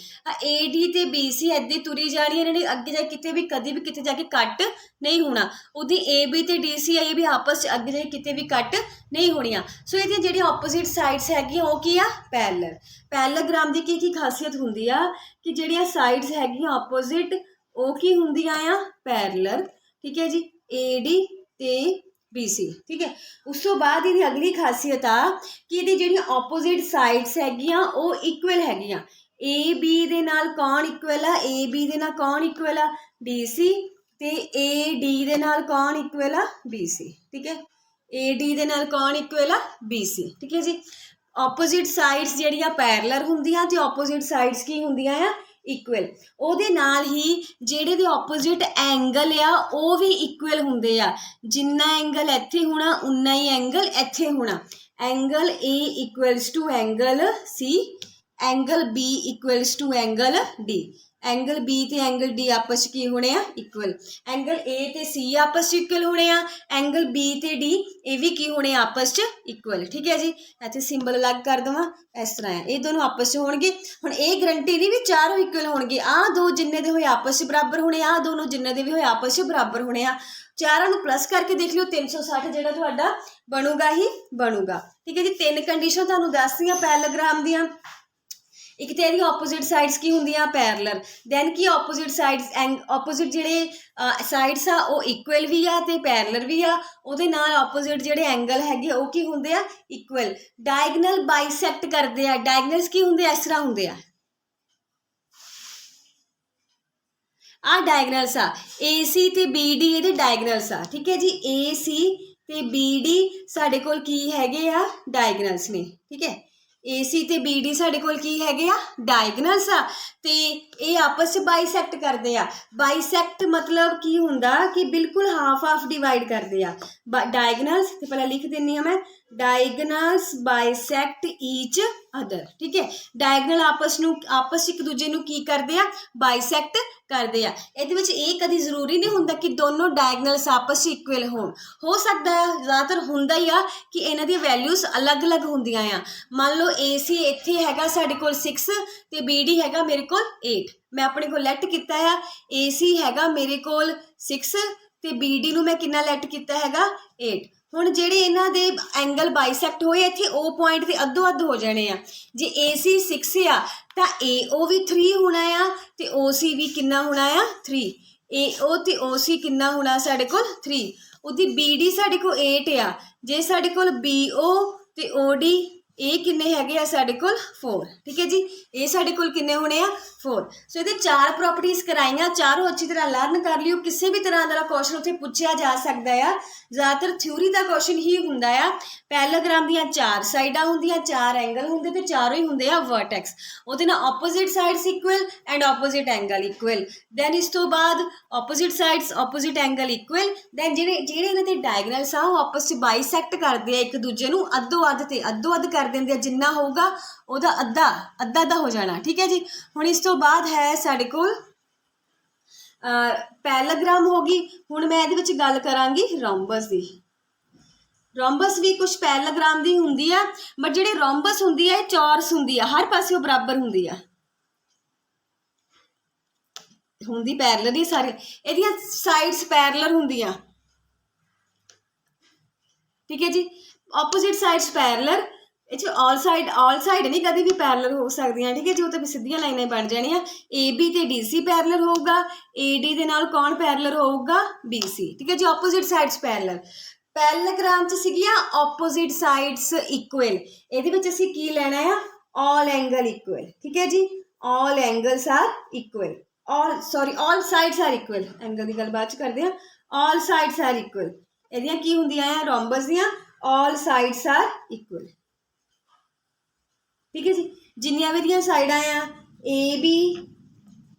ए डी ते बी सी इदां तुरी जानी, इन्होंने अगे जाके किते भी कभी भी किते जाके कट नहीं होना। उहदी ए बी ते डी सी ये भी आपस अगे जाके किते भी कट नहीं होनियां। सो ये जिहड़ियां ऑपोजिट साइड्स हैगियां वो की आ पैरलर। पैराग्राम की खासियत होंदी आ कि जिहड़ियां साइड्स हैगियां ऑपोजिट वो की होंदियां आ पैरलर, ठीक है जी। ए डी ते बी सी, ठीक है। उस तो बाद ये अगली खासियत आ कि ये जिहड़ियां ऑपोजिट साइड्स हैगियां वो इक्वल हैगियां। ए बी दे नाल कौन इक्वल आ, ए बी दे नाल कौन इक्वल आ, डी सी, ते ए डी दे नाल कौन इक्वल आ, बी सी, ठीक है। ए डी दे नाल कौन इक्वल आ, बी सी, ठीक है जी। ऑपोजिट साइड्स जिहड़ियां पैरलर हुंदियां ते ऑपोजिट साइड्स की हुंदियां आ इक्वल। ਉਹਦੇ ਨਾਲ ਹੀ ਜਿਹੜੇ ਦੇ ਆਪੋजिट एंगल आ ਉਹ भी इक्वल ਹੁੰਦੇ ਆ। ਜਿੰਨਾ एंगल ਇੱਥੇ ਹੋਣਾ ਉਨਾ ਹੀ एंगल ਇੱਥੇ ਹੋਣਾ। Angle A equals to angle C, angle B equals to angle D। Angle B ते एंगल D आपस की होने आ इक्वल। एंगल A ते C आपस इक्वल होने आ, एंगल B ते D ये भी की होने आपस इक्वल, ठीक है जी। इत्थे सिंबल अलग कर देवां इस तरह है, ये दोनों आपस होणगे। हुण ये गरंटी नहीं भी चारों इक्वल होणगे, आ दो जिन्ने दे होए आपस बराबर होने, आ दोनों जिन्ने दे भी होए आपस बराबर होने आ। चारों नूं प्लस करके देख लियो 360 जिहड़ा तुहाडा बनूगा ही बनूगा, ठीक है जी। 3 कंडीशन तुहानूं दस दियां पैराग्राम दियां। एक तो यदि ऑपोजिट साइड्स की होंदियां पैरलर, दैन की ऑपोजिट साइड्स ऑपोजिट जिहड़े साइड्स आ वो इक्वल भी आ ते पैरलर भी आ। उहदे नाल ऑपोजिट जिहड़े एंगल हैगे वो की हुंदे आ इक्वल। डायगनल बाइसैक्ट करदे आ, डायगनल्स की हुंदे इस तरह हुंदे आ डायगनल्स आ, ए सी ते बी डी ये डायगनल्स आ, ठीक है जी। ए सी ते बी डी साडे कोल की हैगे आ डायगनल्स ने, ठीक है। ए सी ते बी डी साडे कोल की हैगे आ डायगनल्स आ ते ये आपस च बाइसैक्ट करदे आ। बाइसैक्ट मतलब की हुंदा कि बिल्कुल हाफ हाफ डिवाइड करदे आ। डायगनल्स ते पहले लिख दिन्नी आ मैं, डायगनल्स बाइसैक्ट ईच अदर, ठीक है। डायगनल आपस एक दूजे नूं की करदे आ बाइसैक्ट करदे आ। इहदे विच ये कदी जरूरी नहीं हुंदा कि दोनों डायगनल्स आपस इक्वल हो सकता है ज़्यादातर हुंदा ही आ कि इन्हां दी वैल्यूज़ अलग अलग हुंदियां आ। मान लो ए सी इत्थे हैगा साडे कोल 6 ते बी डी हैगा मेरे कोल 8, मैं अपने को लैट किता है ए सी हैगा मेरे कोल 6 ते बी डी नूं मैं किन्ना लैट किता हैगा 8। हुण जिहड़े इन्हां दे एंगल बाइसैक्ट होए इत्थे ओ पॉइंट ते अद्धो अद्ध हो जाने आ। जे ए सी 6 आ तां ए ओ भी 3 होना आ ते ओ सी भी किन्ना होना आ 3। ए ओ ते ओ सी किन्ना होना साडे कोल 3। उहदी बी डी साडे कोल 8 आ, जे साडे कोल बी ओ ते ओ डी ये किन्ने हैगे आ साडे कोल 4, ठीक है जी। ये साडे कोल किन्ने होने आ 4। सो ये 4 प्रॉपर्टीज कराइयां, चारों अच्छी तरह लर्न कर लियो। किसी भी तरह का क्वेश्चन उत्थे पूछा जा सकता है, ज़्यादातर थ्योरी का क्वेश्चन ही हुंदा आ। पैराग्राम दियां 4 साइडां हुंदियां, 4 एंगल हुंदे ते चारों ही हुंदे आ वर्टेक्स। उहदे नाल opposite sides equal and opposite angle equal. Then इस तो बाद opposite sides opposite angle equal. Then ਜਿਹੜੇ ਇਹਨਾਂ ਦੇ डायगनल्स आ वो आपस में बाइसैक्ट करते एक दूजे ਨੂੰ अद्धो अद्ध कर देंगे, जिन्ना होगा ਉਹਦਾ ਅੱਧਾ हो जाना, ठीक है जी। ਹੁਣ इस तो बाद है साडे कोल पैराग्राम हो गई। हुण मैं ਇਹਦੇ ਵਿੱਚ ਗੱਲ ਕਰਾਂਗੀ रोम्बस ਦੀ। रोम्बस भी कुछ पैराग्राम दी हुंदी आ, बट ਜਿਹੜੀ रोम्बस हुंदी है चौरस हुंदी आ, हर पासे बराबर हुंदी आ, हुंदी पैरलर ही सारी ਇਹਦੀਆਂ साइड्स पैरलर हुंदियां, ठीक है जी। ऑपोजिट साइड्स पैरलर ਇਹ 'ਚ ਆਲ ਸਾਈਡ ਨਹੀਂ ਕਦੇ ਵੀ ਪੈਰਲਲ ਹੋ ਸਕਦੀਆਂ, ਠੀਕ ਹੈ ਜੀ। ਉਹ ਤਾਂ ਵੀ ਸਿੱਧੀਆਂ ਲਾਈਨਾਂ ਹੀ ਬਣ ਜਾਣੀਆਂ। AB ਤੇ DC ਪੈਰਲਲ ਹੋਊਗਾ, AD ਦੇ ਨਾਲ ਕੌਣ ਪੈਰਲਲ ਹੋਊਗਾ, BC, ਠੀਕ ਹੈ ਜੀ। Opposite sides parallel. ਪੈਰਲਲੋਗ੍ਰਾਮ 'ਚ ਸੀਗੀਆਂ ਆਪੋਜ਼ਿਟ ਸਾਈਡਸ ਇਕੁਅਲ, ਇਹਦੇ ਵਿੱਚ ਅਸੀਂ ਕੀ ਲੈਣਾ ਆ, ਆਲ ਐਂਗਲ ਇਕੁਅਲ, ਠੀਕ ਹੈ ਜੀ। ਆਲ angles are equal, all sides are equal, angle ਦੀ ਗੱਲ ਬਾਅਦ 'ਚ ਕਰਦੇ ਹਾਂ। ਆਲ ਸਾਈਡਸ ਆਰ ਇਕੁਅਲ, ਇਹਦੀਆਂ ਕੀ ਹੁੰਦੀਆਂ ਆ, ਰੋਮਬਸ ਦੀਆਂ ਆਲ ਸਾਈਡਸ ਆਰ ਇਕੁਅਲ, ਠੀਕ ਹੈ ਜੀ। ਜਿੰਨੀਆਂ ਵੀ ਇਹਦੀਆਂ ਸਾਈਡਾਂ ਆ AB,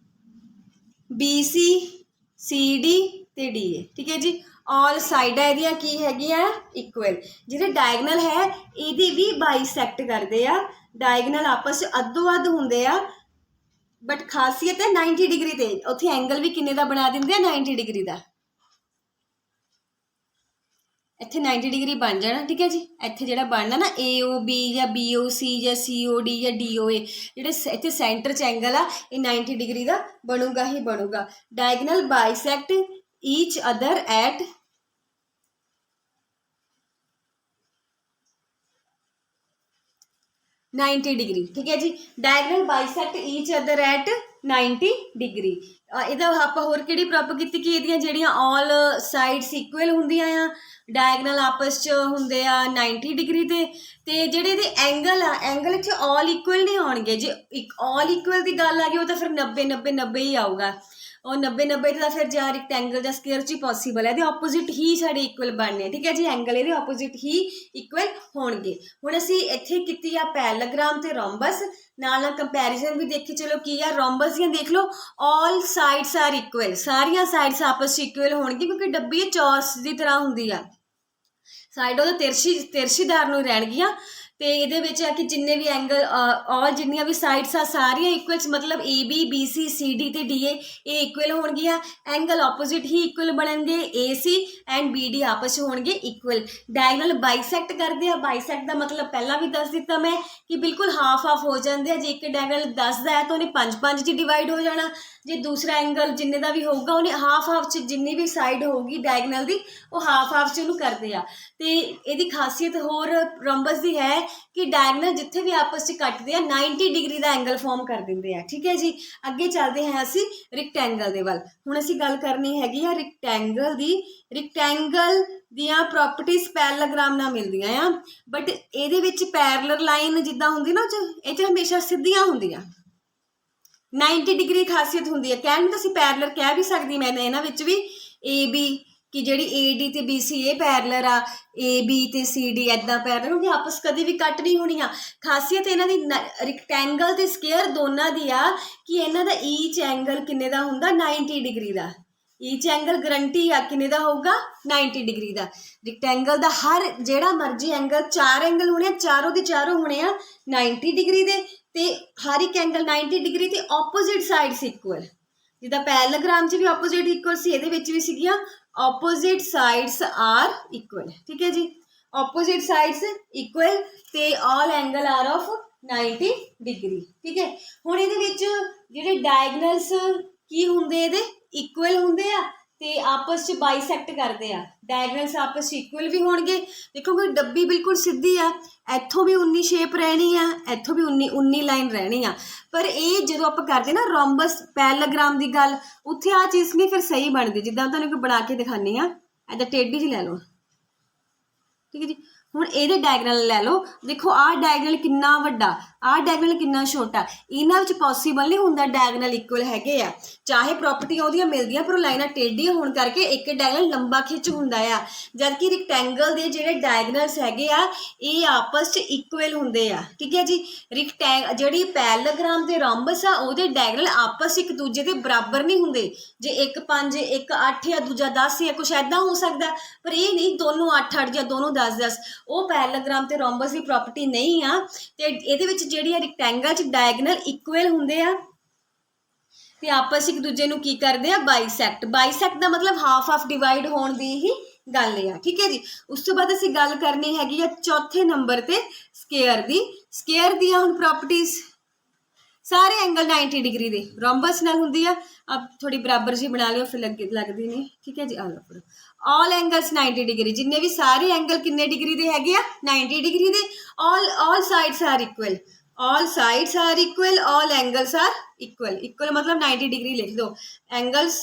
BC, CD ਤੇ DA, ਠੀਕ ਹੈ ਜੀ। ਆਲ ਸਾਈਡਾਂ ਇਹਦੀਆਂ ਕੀ ਹੈਗੀਆਂ, ਇਕੁਅਲ। ਜਿਹੜੇ ਡਾਇਗਨਲ ਹੈ ਇਹਦੀ ਵੀ ਬਾਈਸੈਕਟ ਕਰਦੇ ਆ, ਡਾਇਗਨਲ ਆਪਸ 'ਚ ਅੱਧੋ ਅੱਧ ਹੁੰਦੇ ਆ, ਬਟ ਖਾਸੀਅਤ ਹੈ 90 ਡਿਗਰੀ ਤੇ। ਉੱਥੇ ਐਂਗਲ ਵੀ ਕਿੰਨੇ ਦਾ ਬਣਾ ਦਿੰਦੇ ਆ, 90 ਡਿਗਰੀ ਦਾ। ਇੱਥੇ 90 ਡਿਗਰੀ ਬਣ ਜਾਣਾ, ਠੀਕ ਹੈ ਜੀ। ਇੱਥੇ ਜਿਹੜਾ ਬਣਨਾ ਨਾ AOB ਜਾਂ BOC ਜਾਂ COD ਜਾਂ DOA, ਜਿਹੜੇ ਇੱਥੇ ਸੈਂਟਰ 'ਚ ਐਂਗਲ ਆ, ਇਹ 90 ਡਿਗਰੀ ਦਾ ਬਣੂਗਾ ਹੀ ਬਣੂਗਾ। Diagonal bisect each other at 90 degree, ਠੀਕ ਹੈ ਜੀ। Diagonal bisect each other at 90 degree. ਇਹਦਾ ਆਪਾਂ ਹੋਰ ਕਿਹੜੀ ਪ੍ਰੂਫ ਕੀਤੀ ਕਿ ਇਹਦੀਆਂ ਜਿਹੜੀਆਂ ਆਲ ਸਾਈਡਸ ਇਕੁਅਲ ਹੁੰਦੀਆਂ ਆ, ਡਾਇਗਨਲ ਆਪਸ 'ਚ ਹੁੰਦੇ ਆ 90 ਡਿਗਰੀ ਤੇ ਜਿਹੜੇ ਇਹਦੇ ਐਂਗਲ ਆ, ਐਂਗਲ 'ਚ ਆਲ ਇਕੁਅਲ ਨਹੀਂ ਆਉਣਗੇ। ਜੇ ਇੱਕ ਆਲ ਇਕੁਅਲ ਦੀ ਗੱਲ ਆ ਗਈ ਉਹ ਤਾਂ ਫਿਰ 90 ਹੀ ਆਊਗਾ। ਉਹ 90 ਤਾਂ ਫਿਰ ਜਾਂ ਰੈਕਟੈਂਗਲ ਜਾਂ ਸਕੁਅਰ 'ਚ ਹੀ ਪੋਸੀਬਲ ਹੈ। ਇਹਦੇ ਆਪੋਜ਼ਿਟ ਹੀ ਸਾਡੇ ਇਕੁਅਲ ਬਣਨੇ, ਠੀਕ ਹੈ ਜੀ। ਐਂਗਲ ਇਹਦੇ ਆਪੋਜ਼ਿਟ ਹੀ ਇਕੁਅਲ ਹੋਣਗੇ। ਹੁਣ ਅਸੀਂ ਇੱਥੇ ਕੀਤੀ ਆ ਪੈਰਲਲੋਗ੍ਰਾਮ ਤੇ ਰੋਮਬਸ, ਨਾਲ ਕੰਪੈਰੀਜ਼ਨ ਵੀ ਦੇਖੀ ਚਲੋ ਕੀ ਆ। ਰੋਮਬਸ ਦੀਆਂ ਦੇਖ ਲਓ, ਆਲ ਸਾਈਡਸ ਆਰ ਇਕੁਅਲ, ਸਾਰੀਆਂ ਸਾਈਡਸ ਆਪਸ 'ਚ ਇਕੁਅਲ ਹੋਣਗੀ ਕਿਉਂਕਿ ਡੱਬੀ ਇਹ ਚੌਰਸ ਦੀ ਤਰ੍ਹਾਂ ਹੁੰਦੀ ਆ। ਸਾਈਡ ਉਹਦੇ ਤਿਰਛੀਦਾਰ ਨੂੰ ਰਹਿਣਗੀਆਂ ਤੇ ਇਹਦੇ ਵਿੱਚ ਆ ਕਿ ਜਿੰਨੇ ਵੀ ਐਂਗਲ ਔਰ ਜਿੰਨੀਆਂ ਵੀ ਸਾਈਡਸ ਆ ਸਾਰੀਆਂ ਇਕੁਅਲ, ਮਤਲਬ AB, BC, CD ਤੇ DA ਇਹ ਇਕੁਅਲ ਹੋਣਗੀਆਂ। ਐਂਗਲ ਆਪੋਜ਼ਿਟ ਹੀ ਇਕੁਅਲ ਬਣਨਗੇ, AC ਐਂਡ BD ਆਪਸ 'ਚ ਹੋਣਗੇ ਇਕੁਅਲ। ਡਾਇਗਨਲ ਬਾਈਸੈਕਟ ਕਰਦੇ ਆ। ਬਾਈਸੈਕਟ ਦਾ ਮਤਲਬ ਪਹਿਲਾਂ ਵੀ ਦੱਸ ਦਿੱਤਾ ਮੈਂ ਕਿ ਬਿਲਕੁਲ ਹਾਫ ਹੋ ਜਾਂਦੇ ਆ। ਜੇ ਇੱਕ ਡਾਇਗਨਲ 10 ਦਾ ਹੈ ਤਾਂ ਉਹਨੇ 5 'ਚ ਡਿਵਾਈਡ ਹੋ ਜਾਣਾ। ਜੇ ਦੂਸਰਾ ਐਂਗਲ ਜਿੰਨੇ ਦਾ ਵੀ ਹੋਊਗਾ ਉਹਨੇ ਹਾਫ 'ਚ ਜਿੰਨੀ ਵੀ ਸਾਈਡ ਹੋਊਗੀ ਡਾਇਗਨਲ ਦੀ ਉਹ ਹਾਫ 'ਚ ਉਹਨੂੰ ਕਰਦੇ ਆ। ਤੇ ਇਹਦੀ ਖਾਸੀਅਤ ਹੋਰ ਰੋਮਬਸ ਦੀ ਹੈ ਕਿ ਡਾਇਗਨਲ ਜਿੱਥੇ ਵੀ ਆਪਸ 'ਚ ਕੱਟਦੇ ਆ 90 ਡਿਗਰੀ ਦਾ ਐਂਗਲ ਫਾਰਮ ਕਰ ਦਿੰਦੇ ਆ, ਠੀਕ ਹੈ ਜੀ। ਅੱਗੇ ਚੱਲਦੇ ਹਾਂ ਅਸੀਂ ਰੈਕਟੈਂਗਲ ਦੇ ਵੱਲ। ਹੁਣ ਅਸੀਂ ਗੱਲ ਕਰਨੀ ਹੈਗੀ ਆ ਰੈਕਟੈਂਗਲ ਦੀ। ਰੈਕਟੈਂਗਲ ਦੀਆਂ ਪ੍ਰੋਪਰਟੀਜ਼ ਪੈਰਲਲੋਗ੍ਰਾਮ ਨਾਲ ਮਿਲਦੀਆਂ ਆ, ਬਟ ਇਹਦੇ ਵਿੱਚ ਪੈਰਲਲ ਲਾਈਨ ਜਿੱਦਾਂ ਹੁੰਦੀ ਨਾ ਇਹ 'ਚ ਹਮੇਸ਼ਾ ਸਿੱਧੀਆਂ ਹੁੰਦੀਆਂ। 90 ਡਿਗਰੀ ਖਾਸੀਅਤ ਹੁੰਦੀ ਹੈ। ਕਹਿਣ ਨੂੰ ਤਾਂ ਅਸੀਂ ਪੈਰਲਲ ਕਹਿ ਵੀ ਸਕਦੀ ਮੈਂ ਇਹਨਾਂ ਵਿੱਚ ਵੀ AB ਕਿ ਜਿਹੜੀ AD ਤੇ BC ਇਹ ਪੈਰਲਲ ਆ, AB ਤੇ CD ਇੱਦਾਂ ਪੈਰਲਲ ਹੋਣਗੇ, ਆਪਸ ਕਦੇ ਵੀ ਕੱਟ ਨਹੀਂ ਹੋਣੀਆਂ। ਖਾਸੀਅਤ ਇਹਨਾਂ ਦੀ ਰੈਕਟੈਂਗਲ ਤੇ ਸਕੁਅਰ ਦੋਨਾਂ ਦੀ ਆ ਕਿ ਇਹਨਾਂ ਦਾ ਈਚ ਐਂਗਲ ਕਿੰਨੇ ਦਾ ਹੁੰਦਾ, 90 ਡਿਗਰੀ ਦਾ। ਈਚ ਐਂਗਲ ਗਰੰਟੀ ਆ ਕਿੰਨੇ ਦਾ ਹੋਊਗਾ, 90 ਡਿਗਰੀ ਦਾ। ਰੈਕਟੈਂਗਲ ਦਾ ਹਰ ਜਿਹੜਾ ਮਰਜ਼ੀ ਐਂਗਲ, 4 ਐਂਗਲ ਹੋਣੇ ਆ, ਚਾਰੋਂ ਦੇ ਚਾਰੋਂ ਹੋਣੇ ਆ 90 ਡਿਗਰੀ ਦੇ ਤੇ ਹਰ ਇੱਕ ਐਂਗਲ 90 ਡਿਗਰੀ ਤੇ ਆਪੋਜ਼ਿਟ ਸਾਈਡਸ ਇਕੁਅਲ। ਜਿੱਦਾਂ ਪੈਰਲਲੋਗ੍ਰਾਮ 'ਚ ਵੀ ਆਪੋਜ਼ਿਟ ਇਕੁਅਲ ਸੀ, ਇਹਦੇ ਵਿੱਚ ਵੀ ਸੀਗੀਆਂ ਆਪੋਜ਼ਿਟ ਸਾਈਡਸ ਆਰ ਇਕੁਅਲ, ਠੀਕ ਹੈ ਜੀ। ਆਪੋਜ਼ਿਟ ਸਾਈਡਸ ਇਕੁਅਲ ਤੇ ਆਲ ਐਂਗਲ ਆਰ ਆਫ 90 ਡਿਗਰੀ, ਠੀਕ ਹੈ। ਹੁਣ ਇਹਦੇ ਵਿੱਚ ਜਿਹੜੇ ਡਾਇਗਨਲਸ ਕੀ ਹੁੰਦੇ, ਇਹਦੇ ਇਕੁਅਲ ਹੁੰਦੇ ਆ ਤੇ ਆਪਸ 'ਚ ਬਾਈਸੈਕਟ ਕਰਦੇ ਆ। ਡਾਇਗਨਲਸ ਆਪਸ 'ਚ ਇਕੁਅਲ ਵੀ ਹੋਣਗੇ। ਦੇਖੋ ਕਿ ਡੱਬੀ ਬਿਲਕੁਲ ਸਿੱਧੀ ਆ, ਇੱਥੋਂ ਵੀ 19 ਸ਼ੇਪ ਰਹਿਣੀ ਆ, ਇੱਥੋਂ ਵੀ 19 ਲਾਈਨ ਰਹਿਣੀ ਆ। ਪਰ ਇਹ ਜਦੋਂ ਆਪਾਂ ਕਰਦੇ ਨਾ ਰੋਮਬਸ ਪੈਰਲਲੋਗ੍ਰਾਮ ਦੀ ਗੱਲ, ਉੱਥੇ ਆਹ ਚੀਜ਼ ਨਹੀਂ ਫਿਰ ਸਹੀ ਬਣਦੀ। ਜਿੱਦਾਂ ਤੁਹਾਨੂੰ ਕੋਈ ਬਣਾ ਕੇ ਦਿਖਾਉਂਦੀ ਆ, ਇੱਦਾਂ ਟੇਢੀ ਜਿਹੀ ਲੈ ਲਓ, ਠੀਕ ਹੈ ਜੀ। ਹੁਣ ਇਹਦੇ ਡਾਇਗਨਲ ਲੈ ਲਓ। ਦੇਖੋ ਆਹ ਡਾਇਗਨਲ ਕਿੰਨਾ ਵੱਡਾ, ਆਹ ਡਾਇਗਨਲ ਕਿੰਨਾ ਛੋਟਾ। ਇਹਨਾਂ ਵਿੱਚ ਪੋਸੀਬਲ ਨਹੀਂ ਹੁੰਦਾ ਡਾਇਗਨਲ ਇਕੁਅਲ ਹੈਗੇ ਆ, ਚਾਹੇ ਪ੍ਰੋਪਰਟੀਆਂ ਉਹਦੀਆਂ ਮਿਲਦੀਆਂ ਪਰ ਉਹ ਲਾਈਨਾਂ ਟੇਢੀਆਂ ਹੋਣ ਕਰਕੇ ਇੱਕ ਡਾਇਗਨਲ ਲੰਬਾ ਖਿੱਚ ਹੁੰਦਾ ਆ। ਜਦਕਿ ਰੈਕਟੈਂਗਲ ਦੇ ਜਿਹੜੇ ਡਾਇਗਨਲਸ ਹੈਗੇ ਆ ਇਹ ਆਪਸ 'ਚ ਇਕੁਅਲ ਹੁੰਦੇ ਆ, ਠੀਕ ਹੈ ਜੀ। ਜਿਹੜੀ ਪੈਰਲਲੋਗ੍ਰਾਮ ਤੇ ਰੋਮਬਸ ਆ ਉਹਦੇ ਡਾਇਗਨਲ ਆਪਸ ਇੱਕ ਦੂਜੇ ਦੇ ਬਰਾਬਰ ਨਹੀਂ ਹੁੰਦੇ। ਜੇ ਇੱਕ 5 ਇੱਕ 8 ਜਾਂ ਦੂਜਾ 10 ਜਾਂ ਕੁਛ ਇੱਦਾਂ ਹੋ ਸਕਦਾ, ਪਰ ਇਹ ਨਹੀਂ ਦੋਨੋਂ 8 ਜਾਂ ਦੋਨੋਂ 10। ਉਹ ਪੈਰਲਲੋਗ੍ਰਾਮ ਤੇ ਰੋਮਬਸ ਦੀ ਪ੍ਰੋਪਰਟੀ ਨਹੀਂ ਆ। ਤੇ ਇਹਦੇ ਵਿੱਚ ਜਿਹੜੀ ਆ ਰੈਕਟੈਂਗਲ 'ਚ ਡਾਇਗਨਲ ਇਕੁਅਲ ਹੁੰਦੇ ਆ ਤੇ ਆਪਸ ਇੱਕ ਦੂਜੇ ਨੂੰ ਕੀ ਕਰਦੇ ਆ, ਬਾਈਸੈਕਟ। ਬਾਈਸੈਕਟ ਦਾ ਮਤਲਬ ਹਾਫ ਡਿਵਾਈਡ ਹੋਣ ਦੀ ਹੀ ਗੱਲ ਆ, ਠੀਕ ਹੈ ਜੀ। ਉਸ ਤੋਂ ਬਾਅਦ ਅਸੀਂ ਗੱਲ ਕਰਨੀ ਹੈਗੀ ਆ ਚੌਥੇ ਨੰਬਰ ਤੇ ਸਕੁਅਰ ਦੀ। ਸਕੁਅਰ ਦੀਆਂ ਹੁਣ ਪ੍ਰੋਪਰਟੀਜ਼, सारे एंगल 90 डिग्री दे रोम्बस नाल हुंदी आ। अब थोड़ी बराबर जी बना लियो फिर लगदी नहीं, ठीक है जी। आ लो ऑल एंगल्स 90 डिग्री, जिन्ने भी सारे एंगल किन्ने डिग्री दे हैगे आ 90 डिग्री दे। All sides are equal, all sides are equal, all angles are equal. Equal मतलब 90 डिग्री लिख दो। एंगल्स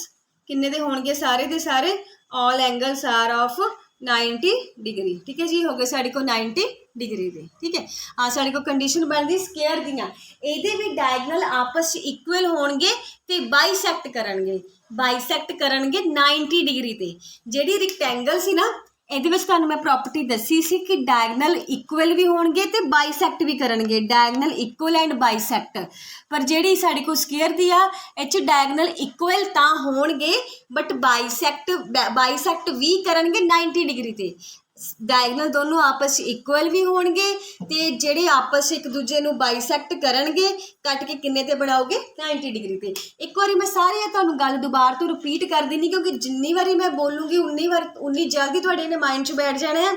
किन्ने दे होणगे सारे दे सारे, all angles are of 90 degree, ठीक है जी। हो गए साढ़े को 90 डिग्री दे, ठीक है। हाँ साढ़े को कंडीशन बनती स्केयर दियां, ਇਹਦੇ ਵੀ डायगनल आपस च इक्वल होणगे ते बाइसैक्ट करनगे, बाइसैक्ट करनगे 90 डिग्री ते। ਜਿਹੜੀ रिक्टेंगल सी ना ਇਹਦੇ ਵਿੱਚ ਤੁਹਾਨੂੰ मैं प्रॉपर्टी दसी सी कि डायगनल इक्वल भी होणगे ते बाइसैक्ट भी करनगे, डायगनल इक्वल एंड बाइसैक्ट। पर ਜਿਹੜੀ साढ़े को स्केयर दी आ ਇਹ 'ਚ डायगनल इक्वल ਤਾਂ होणगे बट बाइसैक्ट भी करनगे 90 डिग्री ते। डायगनल दोनों आपस इक्वल भी होणगे ते जेड़े आपस एक दूजे नूं बाइसैक्ट करनगे कट के किन्ने ते बनाओगे 90 डिग्री ते। एक बारी मैं सारी तुहानूं गल दोबारा तो रिपीट कर देनी क्योंकि जिन्नी बारी मैं बोलूँगी उन्नी जल्दी तुहाडे ने माइंड च बैठ जाना है।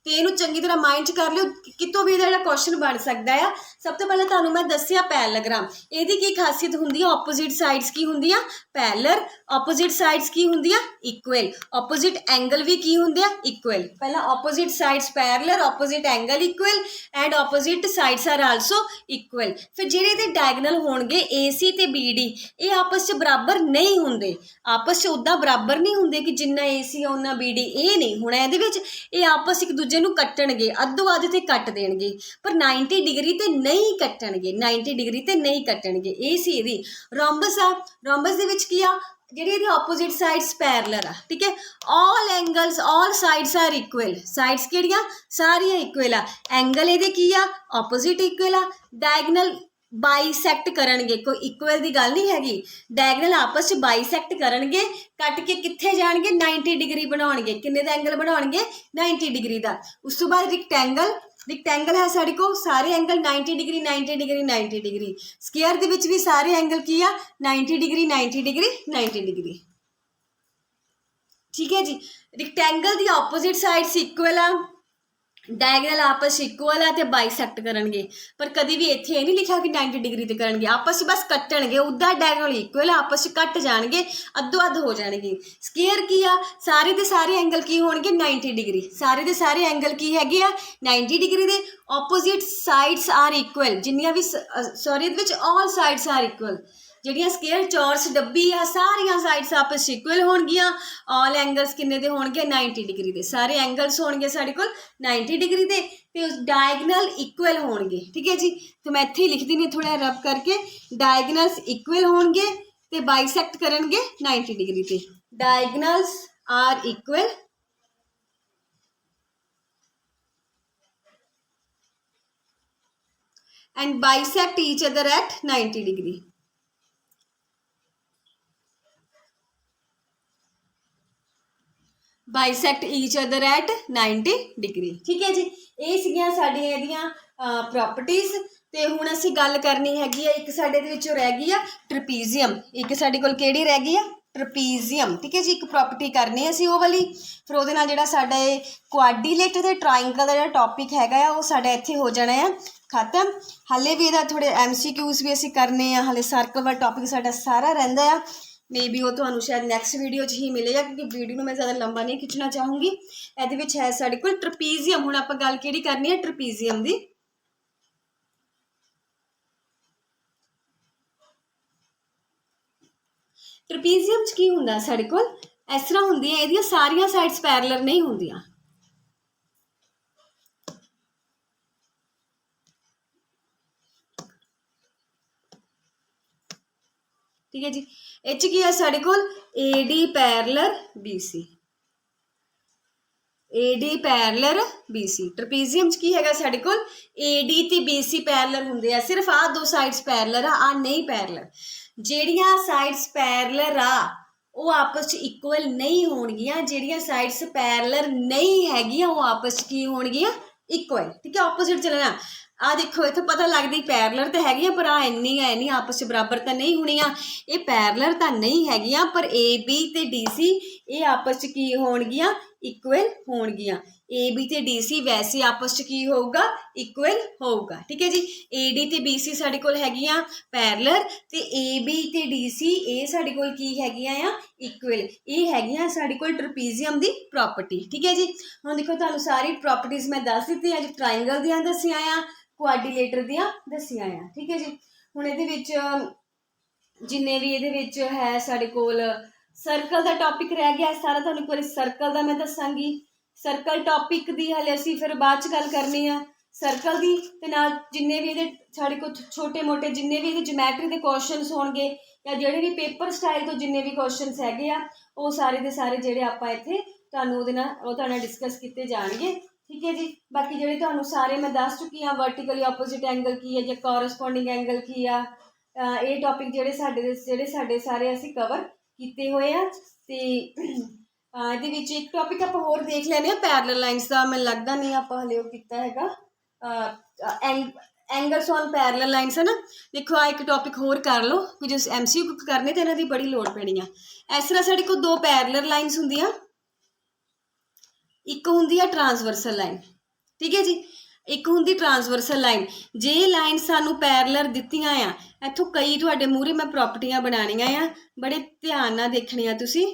तो इनू चंगी तरह माइंड च कर लियो, कितों भी इहदा क्वेश्चन बन सकता है। सब तो पहले तुहानूं मैं दस्सिया पैरेललोग्राम, इहदी की खासियत हुंदी है, ऑपोजिट साइड्स की हुंदी आ पैरेलल, ऑपोजिट साइड्स की हुंदी आ इक्वल, ऑपोजिट एंगल भी की हुंदे आ इक्वल। पहला opposite sides parallel, opposite angle equal and opposite sides are also equal. फिर जिहड़े इहदे डायगनल होणगे AC ते BD ये आपस च बराबर नहीं हुंदे, आपस च उदां बराबर नहीं हुंदे कि जिन्ना AC उन्ना BD, ये नहीं होना। इहदे विच ये आपस एक दूजे नूं कट्टणगे, अद्धो अध ते कट देणगे पर 90 डिग्री ते नहीं कट्टणगे, 90 डिग्री ते नहीं कट्टणगे। ये सी इहदी रोम्बस आ, रोम्बस दे विच की आ ਜਿਹੜੀ ਇਹਦੀ ਆਪੋजिट ਸਾਈਡਸ ਪੈਰਲਲ ਆ, ਠੀਕ ਹੈ। All angles all sides are equal, sides ਕਿਹੜੀਆਂ ਸਾਰੀਆਂ ਇਕੁਅਲ ਆ। एंगल ਇਹਦੇ ਕੀ ਆ ਆਪੋजिट इक्वल आ। डायगनल बाइसैक्ट करनगे, कोई इक्वल की गल नहीं हैगी। डायगनल आपस में बाइसैक्ट करनगे, कट के कित्थे जाणगे 90 डिग्री बनाउणगे। किन्ने दा एंगल बनाउणगे 90 डिग्री का। उस तो बाद रिक्टेंगल है साढ़े को सारे angle 90 degree 90 degree 90 degree. Square दे विच भी सारे एंगल की आ 90 डिग्री 90 डिग्री 90 डिग्री, ठीक है जी। रिक्टेंगल दी ऑपोजिट साइड्स इक्वल आ, डायगनल आपस इक्वल है तो बाइसैक्ट करनगे। पर कभी भी इत्थे ये नहीं लिखा कि 90 डिग्री ते करनगे, आपस बस कट्टणगे। उदा डायगनल इक्वल आपस कट जाणगे, अद्धो अध हो जाणगे। स्केयर की आ सारे दे सारे एंगल की होणगे 90 डिग्री, सारे दे सारे एंगल की हैगे आ 90 डिग्री दे। ऑपोजिट साइड्स आर इक्वल, जिन्नियां भी सॉरी इहदे विच ऑल साइड्स आर इक्वल। ਜਿਹੜੀਆਂ स्केयर चौरस डब्बी आ सारियां साइड्स आपस इक्वल होणगियां। ऑल एंगल्स किन्ने दे होणगे 90 डिग्री दे, सारे एंगल्स होणगे साडे कोल 90 डिग्री दे ते डायगनल इक्वल होणगे, ठीक है जी। तो मैं इत्थे लिख दी थोड़ा रब करके, डायगनल्स इक्वल होणगे ते बाइसैक्ट करनगे 90 डिग्री ते। Diagonals are equal and bisect each other at 90 degree. Bisect each other at 90 degree, ठीक है जी। ये सीगियां साडियां इहदियां प्रॉपर्टीज। तो हुण असीं गल करनी हैगी आ, एक साडे दे विचों रह गई आ ट्रपीजियम, एक साडे कोल किहड़ी रह गई आ ट्रपीजियम, ठीक है जी। एक प्रॉपर्टी करनी है असीं ओह वाली, फिर उहदे नाल जिहड़ा साडा कोआर्डिनेट ते ट्राइंगल दा जिहड़ा टॉपिक हैगा आ ओह साडा इत्थे हो जाना है खत्म। हाले भी इहदा थोड़े MCQs भी असीं करने आ, हाले सर्कल वाला टॉपिक साडा सारा रहिंदा आ। मे बी वो तो शायद नैक्सट वीडियो ही मिलेगा क्योंकि वीडियो मैं ज़्यादा लंबा नहीं खिंचना चाहूँगी। ये है साढ़े को ट्रपीजियम। हुण आपां गल किहड़ी करनी है ट्रपीजियम दी। ट्रपीजियम च की हुंदा साढ़े कोल इस तरह हुंदियां, इहदियां सारियां साइड्स पैरेलल नहीं हुंदियां, ठीक है जी। इच की है साढ़े कोल AD parallel BC, AD parallel BC। Trapezium च की हैगा साढ़े कोल AD ते BC पैरेलल हुंदे आ, सिर्फ आ दो साइड्स पैरेलल आ नहीं पैरेलल। ਜਿਹੜੀਆਂ साइड्स पैरेलल आ वो आपस इक्वल नहीं होणगियां, ਜਿਹੜੀਆਂ साइड्स पैरेलल नहीं हैगियां वो आपस की होणगियां इक्वल, ठीक है। ऑपोजिट चलना आ देखो इत्थे पता लगदा पैरेलल तो हैगियां पर आ इन्नी आपस बराबर तो नहीं होणियां। ये पैरेलल तो नहीं हैगियां पर AB ते DC ये आपस की होणगियां इक्वल होणगियां। AB ਤੇ DC ਵੈਸੇ ਆਪਸ 'ਚ ਕੀ ਹੋਊਗਾ ਇਕੁਅਲ ਹੋਊਗਾ। ਠੀਕ ਹੈ ਜੀ। AD ਤੇ BC ਸਾਡੇ ਕੋਲ ਹੈਗੀਆਂ ਪੈਰਲਰ ਤੇ AB ਤੇ DC ਇਹ ਸਾਡੇ ਕੋਲ ਕੀ ਹੈਗੀਆਂ ਆ ਇਕੁਅਲ। ਇਹ ਹੈਗੀਆਂ ਸਾਡੇ ਕੋਲ ਟ੍ਰਪੀਜ਼ੀਅਮ ਦੀ ਪ੍ਰੋਪਰਟੀ। ਠੀਕ ਹੈ ਜੀ। ਹੁਣ ਦੇਖੋ ਤੁਹਾਨੂੰ ਸਾਰੀ ਪ੍ਰੋਪਰਟੀਜ਼ ਮੈਂ ਦੱਸ ਦਿੱਤੀਆਂ ਜੀ। ਟਰਾਇੰਗਲ ਦੀਆਂ ਦੱਸੀਆਂ ਆ, ਕੁਆਡਰੀਲੇਟਰ ਦੀਆਂ ਦੱਸੀਆਂ ਆ। ਠੀਕ ਹੈ ਜੀ। ਹੁਣ ਇਹਦੇ ਵਿੱਚ ਜਿੰਨੇ ਵੀ ਇਹਦੇ ਵਿੱਚ ਹੈ ਸਾਡੇ ਕੋਲ ਸਰਕਲ ਦਾ ਟੌਪਿਕ ਰਹਿ ਗਿਆ ਸਾਰਾ। ਤੁਹਾਨੂੰ ਇੱਕ ਵਾਰੀ ਸਰਕਲ ਦਾ ਮੈਂ ਦੱਸਾਂਗੀ। ਸਰਕਲ ਟੌਪਿਕ ਦੀ ਹਾਲੇ ਅਸੀਂ ਫਿਰ ਬਾਅਦ 'ਚ ਗੱਲ ਕਰਨੀ ਆ ਸਰਕਲ ਦੀ, ਤੇ ਨਾਲ ਜਿੰਨੇ ਵੀ ਇਹਦੇ ਸਾਡੇ ਕੋਲ ਛੋਟੇ ਮੋਟੇ ਜਿੰਨੇ ਵੀ ਇਹਦੇ ਜਿਓਮੈਟਰੀ ਦੇ ਕੁਐਸਚਨਸ ਹੋਣਗੇ ਜਾਂ ਜਿਹੜੇ ਵੀ ਪੇਪਰ ਸਟਾਈਲ ਤੋਂ ਜਿੰਨੇ ਵੀ ਕੁਐਸਚਨਸ ਹੈਗੇ ਆ ਉਹ ਸਾਰੇ ਦੇ ਸਾਰੇ ਜਿਹੜੇ ਆਪਾਂ ਇੱਥੇ ਤੁਹਾਨੂੰ ਉਹਦੇ ਨਾਲ ਤੁਹਾਡੇ ਨਾਲ ਡਿਸਕਸ ਕੀਤੇ ਜਾਣਗੇ। ਠੀਕ ਹੈ ਜੀ। ਬਾਕੀ ਜਿਹੜੇ ਤੁਹਾਨੂੰ ਸਾਰੇ ਮੈਂ ਦੱਸ ਚੁੱਕੀ ਹਾਂ ਵਰਟੀਕਲੀ ਆਪੋਜ਼ਿਟ ਐਂਗਲ ਕੀ ਹੈ ਜਾਂ ਕੋਰਸਪੋਂਡਿੰਗ ਐਂਗਲ ਕੀ ਆ, ਇਹ ਟੌਪਿਕ ਜਿਹੜੇ ਸਾਡੇ ਸਾਰੇ ਅਸੀਂ ਕਵਰ ਕੀਤੇ ਹੋਏ ਆ। ਤੇ ਇਹਦੇ ਵਿੱਚ ਇੱਕ ਟੌਪਿਕ ਆਪਾਂ ਹੋਰ ਦੇਖ ਲੈਂਦੇ ਹਾਂ ਪੈਰਲਲ ਲਾਈਨਸ ਦਾ। ਮੈਨੂੰ ਲੱਗਦਾ ਨਹੀਂ ਆਪਾਂ ਹਲੇ ਉਹ ਕੀਤਾ ਹੈਗਾ ਐਂਗਲਸ ਔਨ ਪੈਰਲਲ ਲਾਈਨਸ ਹੈ ਨਾ। ਦੇਖੋ ਆ ਇੱਕ ਟੌਪਿਕ ਹੋਰ ਕਰ ਲਓ ਕਿ ਜੇ MCQ ਕਰਨੇ ਤਾਂ ਇਹਨਾਂ ਦੀ ਬੜੀ ਲੋੜ ਪੈਣੀ ਆ। ਇਸ ਤਰ੍ਹਾਂ ਸਾਡੇ ਕੋਲ ਦੋ ਪੈਰਲਲ ਲਾਈਨਸ ਹੁੰਦੀਆਂ, ਇੱਕ ਹੁੰਦੀ ਆ ਟਰਾਂਸਵਰਸਲ ਲਾਈਨ। ਠੀਕ ਹੈ ਜੀ। ਇੱਕ ਹੁੰਦੀ ਟਰਾਂਸਵਰਸਲ ਲਾਈਨ। ਜੇ ਲਾਈਨ ਸਾਨੂੰ ਪੈਰਲਰ ਦਿੱਤੀਆਂ ਆ, ਇੱਥੋਂ ਕਈ ਤੁਹਾਡੇ ਮੂਹਰੇ ਮੈਂ ਪ੍ਰੋਪਰਟੀਆਂ ਬਣਾਉਣੀਆਂ ਆ, ਬੜੇ ਧਿਆਨ ਨਾਲ ਦੇਖਣੀਆਂ ਤੁਸੀਂ।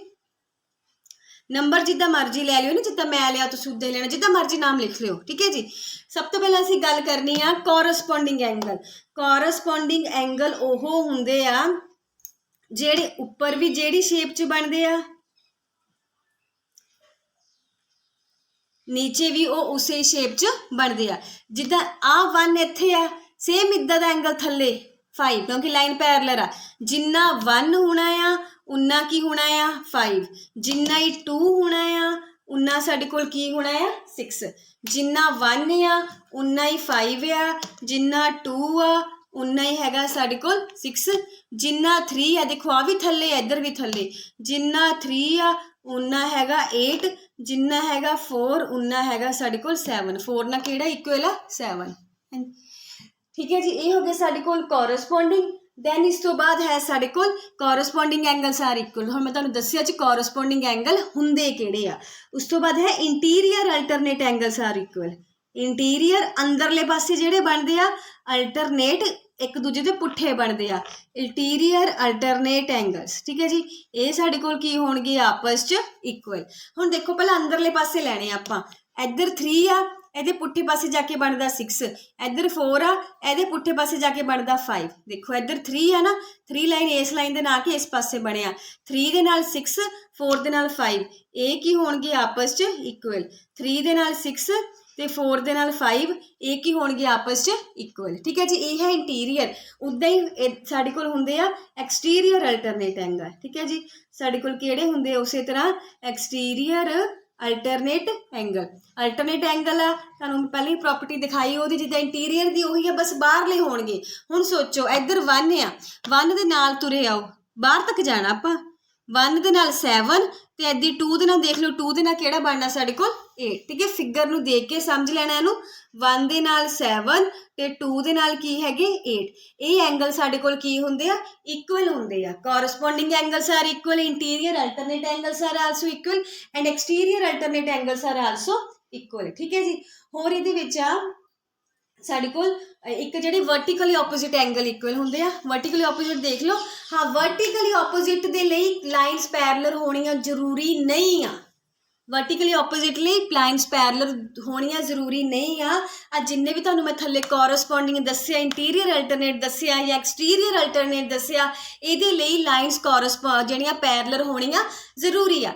ਨੰਬਰ ਜਿੱਦਾਂ ਮਰਜ਼ੀ ਲੈ ਲਿਓ ਨਾ, ਜਿੱਦਾਂ ਮੈਂ ਲਿਆ ਤੁਸੀਂ ਉੱਦਾਂ ਹੀ ਲੈਣਾ, ਜਿੱਦਾਂ ਮਰਜ਼ੀ ਨਾਮ ਲਿਖ ਲਿਓ। ਠੀਕ ਹੈ ਜੀ। ਸਭ ਤੋਂ ਪਹਿਲਾਂ ਅਸੀਂ ਗੱਲ ਕਰਨੀ ਆ ਕੋਰਸਪੋਂਡਿੰਗ ਐਂਗਲ। ਕੋਰਸਪੋਂਡਿੰਗ ਐਂਗਲ ਉਹ ਹੁੰਦੇ ਆ ਜਿਹੜੇ ਉੱਪਰ ਵੀ ਜਿਹੜੀ ਸ਼ੇਪ 'ਚ ਬਣਦੇ ਆ, ਨੀਚੇ ਵੀ ਉਹ ਉਸੇ ਸ਼ੇਪ 'ਚ ਬਣਦੇ ਆ। ਜਿੱਦਾਂ ਆਹ 1 ਇੱਥੇ ਆ, ਸੇਮ ਇੱਦਾਂ ਦਾ ਐਂਗਲ ਥੱਲੇ 5, ਕਿਉਂਕਿ ਲਾਈਨ ਪੈਰਲਰ ਆ। ਜਿੰਨਾ 1 ਹੋਣਾ ਆ ਉਨਾ ਕੀ ਹੋਣਾ ਆ 5, ਜਿੰਨਾ ਹੀ 2 ਹੋਣਾ ਆ ਉਨਾ ਸਾਡੇ ਕੋਲ ਕੀ ਹੋਣਾ ਆ 6, ਜਿੰਨਾ 1 ਆ ਉਨਾ ਹੀ 5 ਆ, ਜਿੰਨਾ 2 ਆ ਉਨਾ ਹੀ ਹੈਗਾ ਸਾਡੇ ਕੋਲ 6, ਜਿੰਨਾ 3 ਆ ਦੇਖੋ ਆ ਵੀ ਥੱਲੇ ਇੱਧਰ ਵੀ ਥੱਲੇ, ਜਿੰਨਾ 3 ਆ ਉਨਾ ਹੈਗਾ 8, ਜਿੰਨਾ ਹੈਗਾ 4 ਉਨਾ ਹੈਗਾ ਸਾਡੇ ਕੋਲ 7। 4 ਨਾਲ ਕਿਹੜਾ ਇਕੁਅਲ ਆ 7। ਠੀਕ ਹੈ ਜੀ। ਇਹ ਹੋ ਗਿਆ ਸਾਡੇ ਕੋਲ ਕੋਰਸਪੋਂਡਿੰਗ। ਦੈਨ ਇਸ ਤੋਂ ਬਾਅਦ ਹੈ ਸਾਡੇ ਕੋਲ ਕੋਰਸਪੋਂਡਿੰਗ ਐਂਗਲਸ ਆਰ ਇਕੁਅਲ। ਹੁਣ ਮੈਂ ਤੁਹਾਨੂੰ ਦੱਸਿਆ ਜੀ ਕੋਰਸਪੋਂਡਿੰਗ ਐਂਗਲ ਹੁੰਦੇ ਕਿਹੜੇ ਆ। ਉਸ ਤੋਂ ਬਾਅਦ ਹੈ interior alternate angles are equal. Interior ਅੰਦਰਲੇ ਪਾਸੇ ਜਿਹੜੇ ਬਣਦੇ ਆ, ਅਲਟਰਨੇਟ ਇੱਕ ਦੂਜੇ ਦੇ ਪੁੱਠੇ ਬਣਦੇ ਆ, ਇੰਟੀਰੀਅਰ ਅਲਟਰਨੇਟ ਐਂਗਲਸ। ਠੀਕ ਹੈ ਜੀ। ਇਹ ਸਾਡੇ ਕੋਲ ਕੀ ਹੋਣਗੇ ਆਪਸ 'ਚ ਇਕੁਅਲ। ਹੁਣ ਦੇਖੋ ਪਹਿਲਾਂ ਅੰਦਰਲੇ ਪਾਸੇ ਲੈਣੇ ਆਪਾਂ। ਇੱਧਰ 3 ਆ, ਇਹਦੇ ਪੁੱਠੇ ਪਾਸੇ ਜਾ ਕੇ ਬਣਦਾ 6, ਇੱਧਰ 4 ਆ, ਇਹਦੇ ਪੁੱਠੇ ਪਾਸੇ ਜਾ ਕੇ ਬਣਦਾ 5। ਦੇਖੋ ਇੱਧਰ 3 ਆ ਨਾ, 3 ਲਾਈਨ ਇਸ ਲਾਈਨ ਦੇ ਨਾਲ ਕੇ ਇਸ ਪਾਸੇ ਬਣਿਆ, 3 ਦੇ ਨਾਲ 6, 4 ਦੇ ਨਾਲ 5, ਇਹ ਕੀ ਹੋਣਗੇ ਆਪਸ 'ਚ ਇਕੁਅਲ। 3 ਦੇ ਨਾਲ 6 ਤੇ 4 ਦੇ ਨਾਲ 5 ਇਹ ਕੀ ਹੋਣਗੇ ਆਪਸ 'ਚ ਇਕੁਅਲ। ਠੀਕ ਹੈ ਜੀ। ਇਹ ਹੈ ਇੰਟੀਰੀਅਰ। ਉੱਦਾਂ ਹੀ ਸਾਡੇ ਕੋਲ ਹੁੰਦੇ ਆ ਐਕਸਟੀਰੀਅਰ ਅਲਟਰਨੇਟ ਐਂਗਲ। ਠੀਕ ਹੈ ਜੀ। ਸਾਡੇ ਕੋਲ ਕਿਹੜੇ ਹੁੰਦੇ ਉਸੇ ਤਰ੍ਹਾਂ exterior alternate angle. Alternate angle ਆ ਤੁਹਾਨੂੰ ਪਹਿਲਾਂ ਹੀ ਪ੍ਰੋਪਰਟੀ ਦਿਖਾਈ ਉਹਦੀ, ਜਿੱਦਾਂ ਇੰਟੀਰੀਅਰ ਦੀ ਉਹੀ ਆ, ਬਸ ਬਾਹਰਲੇ ਹੋਣਗੇ। ਹੁਣ ਸੋਚੋ ਇੱਧਰ 1 ਆ, 1 ਦੇ ਨਾਲ ਤੁਰੇ ਆਓ, ਬਾਹਰ ਤੱਕ ਜਾਣਾ ਆਪਾਂ। 1 ਦੇ ਨਾਲ 7 ਤੇ ਇੱਦੀ 2 ਦੇ ਨਾਲ ਦੇਖ ਲਓ, 2 ਦੇ ਨਾਲ ਕਿਹੜਾ ਬਣਨਾ ਸਾਡੇ ਕੋਲ 8। ਠੀਕ ਹੈ। ਫਿਗਰ ਨੂੰ ਦੇਖ ਕੇ ਸਮਝ ਲੈਣਾ ਇਹਨੂੰ। 1 ਦੇ ਨਾਲ 7 ਤੇ 2 ਦੇ ਨਾਲ ਕੀ ਹੈਗੇ 8। ਇਹ ਐਂਗਲ ਸਾਡੇ ਕੋਲ ਕੀ ਹੁੰਦੇ ਆ ਇਕੁਅਲ ਹੁੰਦੇ ਆ। Corresponding angles are equal, interior alternate angles are also equal and exterior alternate angles are also equal. ਠੀਕ ਹੈ ਜੀ। ਹੋਰ ਇਹਦੇ ਵਿੱਚ ਆ ਸਾਡੇ ਕੋਲ ਇੱਕ ਜਿਹੜੇ ਵਰਟੀਕਲੀ ਆਪੋਜ਼ਿਟ ਐਂਗਲ ਇਕੁਅਲ ਹੁੰਦੇ ਆ। ਵਰਟੀਕਲੀ ਆਪੋਜ਼ਿਟ ਦੇਖ ਲਓ। ਹਾਂ, ਵਰਟੀਕਲੀ ਆਪੋਜ਼ਿਟ ਦੇ ਲਈ ਲਾਈਨਸ ਪੈਰਲਰ ਹੋਣੀਆਂ ਜ਼ਰੂਰੀ ਨਹੀਂ ਆ। ਵਰਟੀਕਲੀ ਆਪੋਜ਼ਿਟ ਲਈ ਲਾਈਨਸ ਪੈਰਲਰ ਹੋਣੀਆਂ ਜ਼ਰੂਰੀ ਨਹੀਂ ਆ। ਜਿੰਨੇ ਵੀ ਤੁਹਾਨੂੰ ਮੈਂ ਥੱਲੇ ਕੋਰਸਪੋਂਡਿੰਗ ਦੱਸਿਆ, ਇੰਟੀਰੀਅਰ ਅਲਟਰਨੇਟ ਦੱਸਿਆ ਜਾਂ ਐਕਸਟੀਰੀਅਰ ਅਲਟਰਨੇਟ ਦੱਸਿਆ, ਇਹਦੇ ਲਈ ਲਾਈਨਸ ਜਿਹੜੀਆਂ ਪੈਰਲਰ ਹੋਣੀਆਂ ਜ਼ਰੂਰੀ ਆ।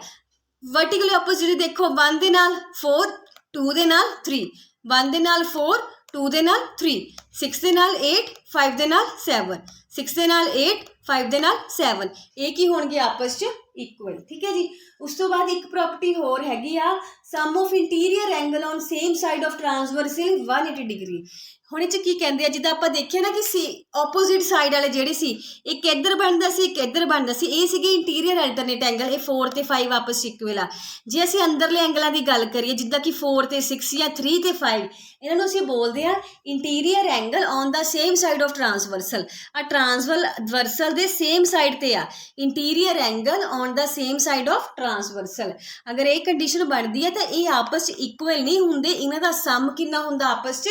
ਵਰਟੀਕਲੀ ਆਪੋਜ਼ਿਟ ਦੇਖੋ 1 ਦੇ ਨਾਲ 4, 2 ਦੇ ਨਾਲ 3, 1 ਦੇ ਨਾਲ 4, 2 ਦੇ ਨਾਲ 3, 6 ਦੇ ਨਾਲ 8, 5 ਦੇ ਨਾਲ 7, 6 ਦੇ ਨਾਲ 8, 5 ਦੇ ਨਾਲ 7, ਇਹ ਕੀ ਹੋਣਗੇ ਆਪਸ 'ਚ ਇਕੁਅਲ। ਠੀਕ ਹੈ ਜੀ। ਉਸ ਤੋਂ ਬਾਅਦ ਇੱਕ ਪ੍ਰੋਪਰਟੀ ਹੋਰ ਹੈਗੀ ਆ, sum of interior angle on same side of transverse in 180 degree. ਹੁਣ ਇਹ 'ਚ ਕੀ ਕਹਿੰਦੇ ਆ, ਜਿੱਦਾਂ ਆਪਾਂ ਦੇਖਿਆ ਨਾ ਕਿ ਆਪੋਜ਼ਿਟ ਸਾਈਡ ਵਾਲੇ ਜਿਹੜੇ ਸੀ ਇੱਕ ਇੱਧਰ ਬਣਦਾ ਸੀ ਇੱਕ ਇੱਧਰ ਬਣਦਾ ਸੀ, ਇਹ ਸੀਗੇ ਇੰਟੀਰੀਅਰ ਅਲਟਰਨੇਟ ਐਂਗਲ। ਇਹ 4 ਤੇ 5 ਆਪਸ 'ਚ ਇਕੁਅਲ ਆ। ਜੇ ਅਸੀਂ ਅੰਦਰਲੇ ਐਂਗਲਾਂ ਦੀ ਗੱਲ ਕਰੀਏ ਜਿੱਦਾਂ ਕਿ 4 ਤੇ 6 ਜਾਂ 3 ਤੇ 5, ਇਹਨਾਂ ਨੂੰ ਅਸੀਂ ਬੋਲਦੇ ਆ ਇੰਟੀਰੀਅਰ ਐਂਗਲ ਔਨ ਦਾ ਸੇਮ ਸਾਈਡ ਆਫ ਟਰਾਂਸਵਰਸਲ। ਆ ਟਰਾਂਸਵਰਸਲ ਦੇ ਸੇਮ ਸਾਈਡ ਤੇ ਆ ਇੰਟੀਰੀਅਰ ਐਂਗਲ ਔਨ ਦਾ ਸੇਮ ਸਾਈਡ ਆਫ ਟਰਾਂਸਵਰਸਲ। ਅਗਰ ਇਹ ਕੰਡੀਸ਼ਨ ਬਣਦੀ ਹੈ ਤਾਂ ਇਹ ਆਪਸ 'ਚ ਇਕੁਅਲ ਨਹੀਂ ਹੁੰਦੇ, ਇਹਨਾਂ ਦਾ ਸਮ ਕਿੰਨਾ ਹੁੰਦਾ ਆਪਸ 'ਚ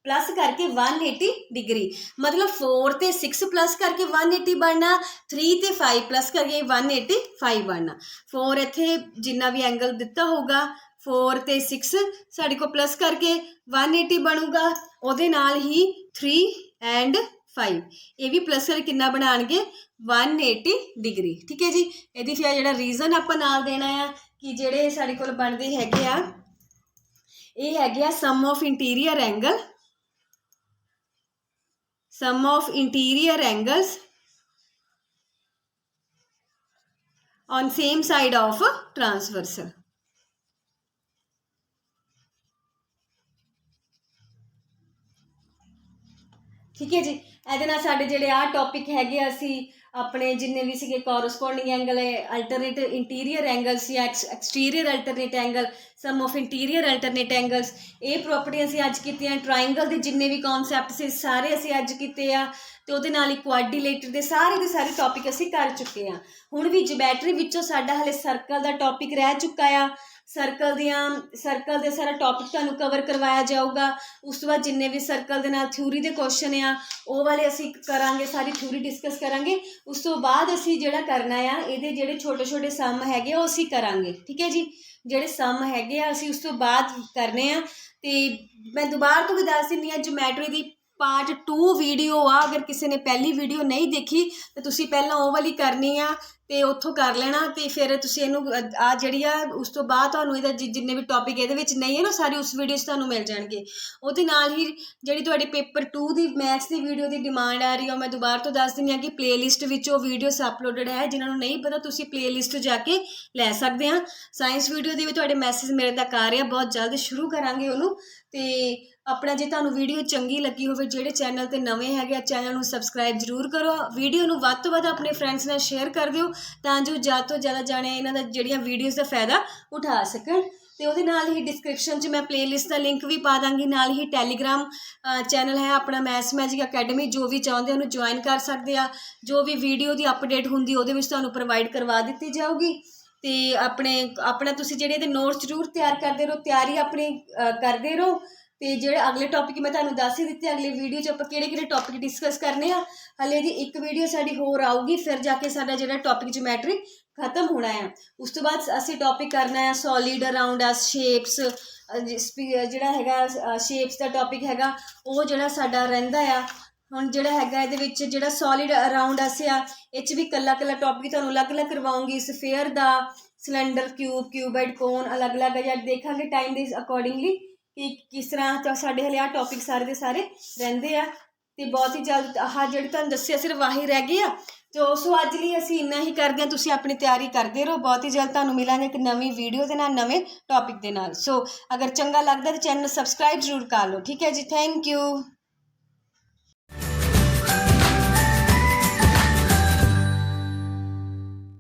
प्लस करके 180 डिग्री। मतलब 4 ते 6 प्लस करके 180 बनना, 3 ते 5 प्लस करके 185 बनना। 4 इत्थे जिन्ना भी एंगल दिता होगा 4 ते 6 साडे को प्लस करके 180 बनूगा, उहदे नाल ही 3 एंड 5 ये भी प्लस करके कितना बनाएंगे 180 डिग्री। ठीक है जी। इहदी फिर जिहड़ा रीजन आपां नाल देना है कि जिहड़े साडे कोल बनदे हैगे आ ये हैगे आ sum of interior angle, sum of interior angles on same side of transversal। ठीक है जी। ਇਹਦੇ ਨਾਲ ਸਾਡੇ ਜਿਹੜੇ ਆ ਟੌਪਿਕ ਹੈਗੇ ਅਸੀਂ ਆਪਣੇ ਜਿੰਨੇ ਵੀ ਸੀਗੇ corresponding angle alternate interior angles ਜਾਂ exterior alternate angle, sum of interior alternate angles, ਇਹ ਪ੍ਰੋਪਰਟੀ ਅਸੀਂ ਅੱਜ ਕੀਤੀਆਂ। ਟਰਾਇੰਗਲ ਦੇ ਜਿੰਨੇ ਵੀ ਕਨਸੈਪਟ ਸੀ ਸਾਰੇ ਅਸੀਂ ਅੱਜ ਕੀਤੇ ਆ ਤੇ ਉਹਦੇ ਨਾਲ ਹੀ ਕੁਆਡਰੀਲੇਟਰ ਦੇ ਸਾਰੇ ਟੌਪਿਕ ਅਸੀਂ ਕਰ ਚੁੱਕੇ ਆ। ਹੁਣ ਵੀ ਜਿਓਮੈਟਰੀ ਵਿੱਚੋਂ ਸਾਡਾ ਹਲੇ ਸਰਕਲ ਦਾ ਟੌਪਿਕ ਰਹਿ ਚੁੱਕਾ ਆ। ਸਰਕਲ ਦੇ ਸਾਰਾ ਟੌਪਿਕ ਤੁਹਾਨੂੰ ਕਵਰ ਕਰਵਾਇਆ ਜਾਊਗਾ। ਉਸ ਤੋਂ ਬਾਅਦ ਜਿੰਨੇ ਵੀ ਸਰਕਲ ਦੇ ਨਾਲ ਥਿਊਰੀ ਦੇ ਕੁਐਸਚਨ ਆ ਉਹ ਵਾਲੇ ਅਸੀਂ ਕਰਾਂਗੇ, ਸਾਰੀ ਥਿਊਰੀ ਡਿਸਕਸ ਕਰਾਂਗੇ। ਉਸ ਤੋਂ ਬਾਅਦ ਅਸੀਂ ਜਿਹੜਾ ਕਰਨਾ ਆ ਇਹਦੇ ਜਿਹੜੇ ਛੋਟੇ ਸਮ ਹੈਗੇ ਉਹ ਅਸੀਂ ਕਰਾਂਗੇ। ਠੀਕ ਹੈ ਜੀ। ਜਿਹੜੇ ਸਮ ਹੈਗੇ ਆ ਅਸੀਂ ਉਸ ਤੋਂ ਬਾਅਦ ਕਰਨੇ ਆ। ਤੇ ਮੈਂ ਦੁਬਾਰਾ ਤੋਂ ਵੀ ਦੱਸ ਦਿੰਦੀ ਹਾਂ ਜਿਓਮੈਟਰੀ ਦੀ पार्ट 2 वीडियो आ, अगर किसी ने पहली वीडियो नहीं देखी तो तुसी पहला वो वाली करनी आ ਤੇ ਉੱਥੋਂ ਕਰ ਲੈਣਾ ਤੇ ਫਿਰ ਤੁਸੀਂ ਇਹਨੂੰ ਆ ਜਿਹੜੀ ਆ ਉਸ ਤੋਂ ਬਾਅਦ ਤੁਹਾਨੂੰ ਇਹਦਾ ਜਿੰਨੇ ਵੀ ਟੌਪਿਕ ਇਹਦੇ ਵਿੱਚ ਨਹੀਂ ਹੈ ਨਾ ਸਾਰੇ ਉਸ ਵੀਡੀਓ 'ਚ ਤੁਹਾਨੂੰ ਮਿਲ ਜਾਣਗੇ। ਉਹਦੇ ਨਾਲ ਹੀ ਜਿਹੜੀ ਤੁਹਾਡੀ ਪੇਪਰ 2 ਦੀ ਮੈਥਸ ਦੀ ਵੀਡੀਓ ਦੀ ਡਿਮਾਂਡ ਆ ਰਹੀ ਹੈ, ਮੈਂ ਦੁਬਾਰਾ ਤੋਂ ਦੱਸ ਦਿੰਦੀ ਹਾਂ ਕਿ ਪਲੇਲਿਸਟ ਵਿੱਚ ਉਹ ਵੀਡੀਓਸ ਅਪਲੋਡਡ ਹੈ। ਜਿਨ੍ਹਾਂ ਨੂੰ ਨਹੀਂ ਪਤਾ ਤੁਸੀਂ ਪਲੇਲਿਸਟ ਜਾ ਕੇ ਲੈ ਸਕਦੇ ਆ। ਸਾਇੰਸ ਵੀਡੀਓ ਦੀ ਵੀ ਤੁਹਾਡੇ ਮੈਸੇਜ ਮੇਰੇ ਤੱਕ ਆ ਰਹੇ ਆ, ਬਹੁਤ ਜਲਦ ਸ਼ੁਰੂ ਕਰਾਂਗੇ ਉਹਨੂੰ। ਤੇ ਆਪਣਾ ਜੇ ਤੁਹਾਨੂੰ ਵੀਡੀਓ ਚੰਗੀ ਲੱਗੀ ਹੋਵੇ, ਜਿਹੜੇ ਚੈਨਲ 'ਤੇ ਨਵੇਂ ਹੈਗੇ ਚੈਨਲ ਨੂੰ ਸਬਸਕ੍ਰਾਈਬ ਜ਼ਰੂਰ ਕਰੋ। ਵੀਡੀਓ ਨੂੰ ਵੱਧ ਤੋਂ ਵੱਧ ਆਪਣੇ ਫਰੈਂਡਸ ਨਾਲ ਸ਼ੇਅਰ ਕਰ ਦਿਓ ਤਾਂ ਜੋ ਜ਼ਿਆਦਾ ਤੋਂ ਜ਼ਿਆਦਾ ਜਾਣੇ ਇਹਨਾਂ ਦਾ ਜਿਹੜੀਆਂ ਵੀਡੀਓਜ਼ ਦਾ ਫਾਇਦਾ ਉਠਾ ਸਕਣ। ਤੇ ਉਹਦੇ ਨਾਲ ਹੀ ਡਿਸਕ੍ਰਿਪਸ਼ਨ 'ਚ ਮੈਂ ਪਲੇਲਿਸਟ ਦਾ ਲਿੰਕ ਵੀ ਪਾ ਦਾਂਗੀ। ਨਾਲ ਹੀ ਟੈਲੀਗ੍ਰਾਮ ਚੈਨਲ ਹੈ ਆਪਣਾ ਮੈਥਸ ਮੈਜਿਕ ਅਕੈਡਮੀ, ਜੋ ਵੀ ਚਾਹੁੰਦੇ ਉਹਨੂੰ ਜੁਆਇਨ ਕਰ ਸਕਦੇ ਆ। ਜੋ ਵੀ ਵੀਡੀਓ ਦੀ ਅਪਡੇਟ ਹੁੰਦੀ ਉਹਦੇ ਵਿੱਚ ਤੁਹਾਨੂੰ ਪ੍ਰੋਵਾਈਡ ਕਰਵਾ ਦਿੱਤੀ ਜਾਊਗੀ। ਤੇ ਆਪਣਾ ਤੁਸੀਂ ਜਿਹੜੇ ਇਹਦੇ ਨੋਟਸ ਜ਼ਰੂਰ ਤਿਆਰ ਕਰਦੇ ਰਹੋ, ਤਿਆਰੀ ਆਪਣੀ ਕਰਦੇ ਰਹੋ। ਤੇ ਜਿਹੜੇ ਅਗਲੇ ਟੌਪਿਕ ਮੈਂ ਤੁਹਾਨੂੰ ਦੱਸ ਹੀ ਦਿੱਤੇ, ਅਗਲੀ ਵੀਡੀਓ 'ਚ ਆਪਾਂ ਕਿਹੜੇ ਟੌਪਿਕ ਡਿਸਕਸ ਕਰਨੇ ਆ। ਹਲੇ ਦੀ ਇੱਕ ਵੀਡੀਓ ਸਾਡੀ ਹੋਰ ਆਊਗੀ, ਫਿਰ ਜਾ ਕੇ ਸਾਡਾ ਜਿਹੜਾ ਟੌਪਿਕ ਜਿਓਮੈਟਰੀ ਖਤਮ ਹੋਣਾ ਆ। ਉਸ ਤੋਂ ਬਾਅਦ ਅਸੀਂ ਟੌਪਿਕ ਕਰਨਾ ਹੈ ਸੋਲਿਡ ਅਰਾਊਂਡ ਅਸ, ਸ਼ੇਪਸ, ਜਿਹੜਾ ਹੈਗਾ ਸ਼ੇਪਸ ਦਾ ਟੌਪਿਕ ਹੈਗਾ ਉਹ ਜਿਹੜਾ ਸਾਡਾ ਰਹਿੰਦਾ ਆ। ਹੁਣ ਜਿਹੜਾ ਹੈਗਾ ਇਹਦੇ ਵਿੱਚ ਜਿਹੜਾ ਸੋਲਿਡ ਅਰਾਊਂਡ ਅਸ ਆ, ਇਹ 'ਚ ਵੀ ਇਕੱਲਾ ਟੌਪਿਕ ਤੁਹਾਨੂੰ ਅਲੱਗ-ਅਲੱਗ ਕਰਵਾਉਂਗੀ। ਸਫੇਅਰ ਦਾ, ਸਿਲੰਡਰ, ਕਿਊਬਾਇਡ, ਕੋਨ ਅਲੱਗ-ਅਲੱਗ ਜਾਂ ਦੇਖਾਂਗੇ ਟਾਈਮ ਦੇ ਅਕੋਰਡਿੰਗਲੀ ਕਿ ਕਿਸ ਤਰ੍ਹਾਂ ਤਾਂ ਸਾਡੇ ਹਲੇ ਆਹ ਟੌਪਿਕ ਸਾਰੇ ਦੇ ਸਾਰੇ ਰਹਿੰਦੇ ਆ। ਤੇ ਬਹੁਤ ਹੀ ਜਲਦ ਆਹ ਜਿਹੜੇ ਤੁਹਾਨੂੰ ਦੱਸਿਆ ਸਿਰਫ ਆਹੀ ਰਹਿ ਗਏ ਆ। ਸੋ ਅੱਜ ਲਈ ਅਸੀਂ ਇੰਨਾ ਹੀ ਕਰਦੇ ਹਾਂ। ਤੁਸੀਂ ਆਪਣੀ ਤਿਆਰੀ ਕਰਦੇ ਰਹੋ। ਬਹੁਤ ਹੀ ਜਲਦ ਤੁਹਾਨੂੰ ਮਿਲਾਂਗੇ ਇੱਕ ਨਵੀਂ ਵੀਡੀਓ ਦੇ ਨਾਲ, ਨਵੇਂ ਟੌਪਿਕ ਦੇ ਨਾਲ। ਸੋ ਅਗਰ ਚੰਗਾ ਲੱਗਦਾ ਤਾਂ ਚੈਨਲ ਨੂੰ ਸਬਸਕ੍ਰਾਈਬ ਜ਼ਰੂਰ ਕਰ ਲਓ। ਠੀਕ ਹੈ ਜੀ। Thank you.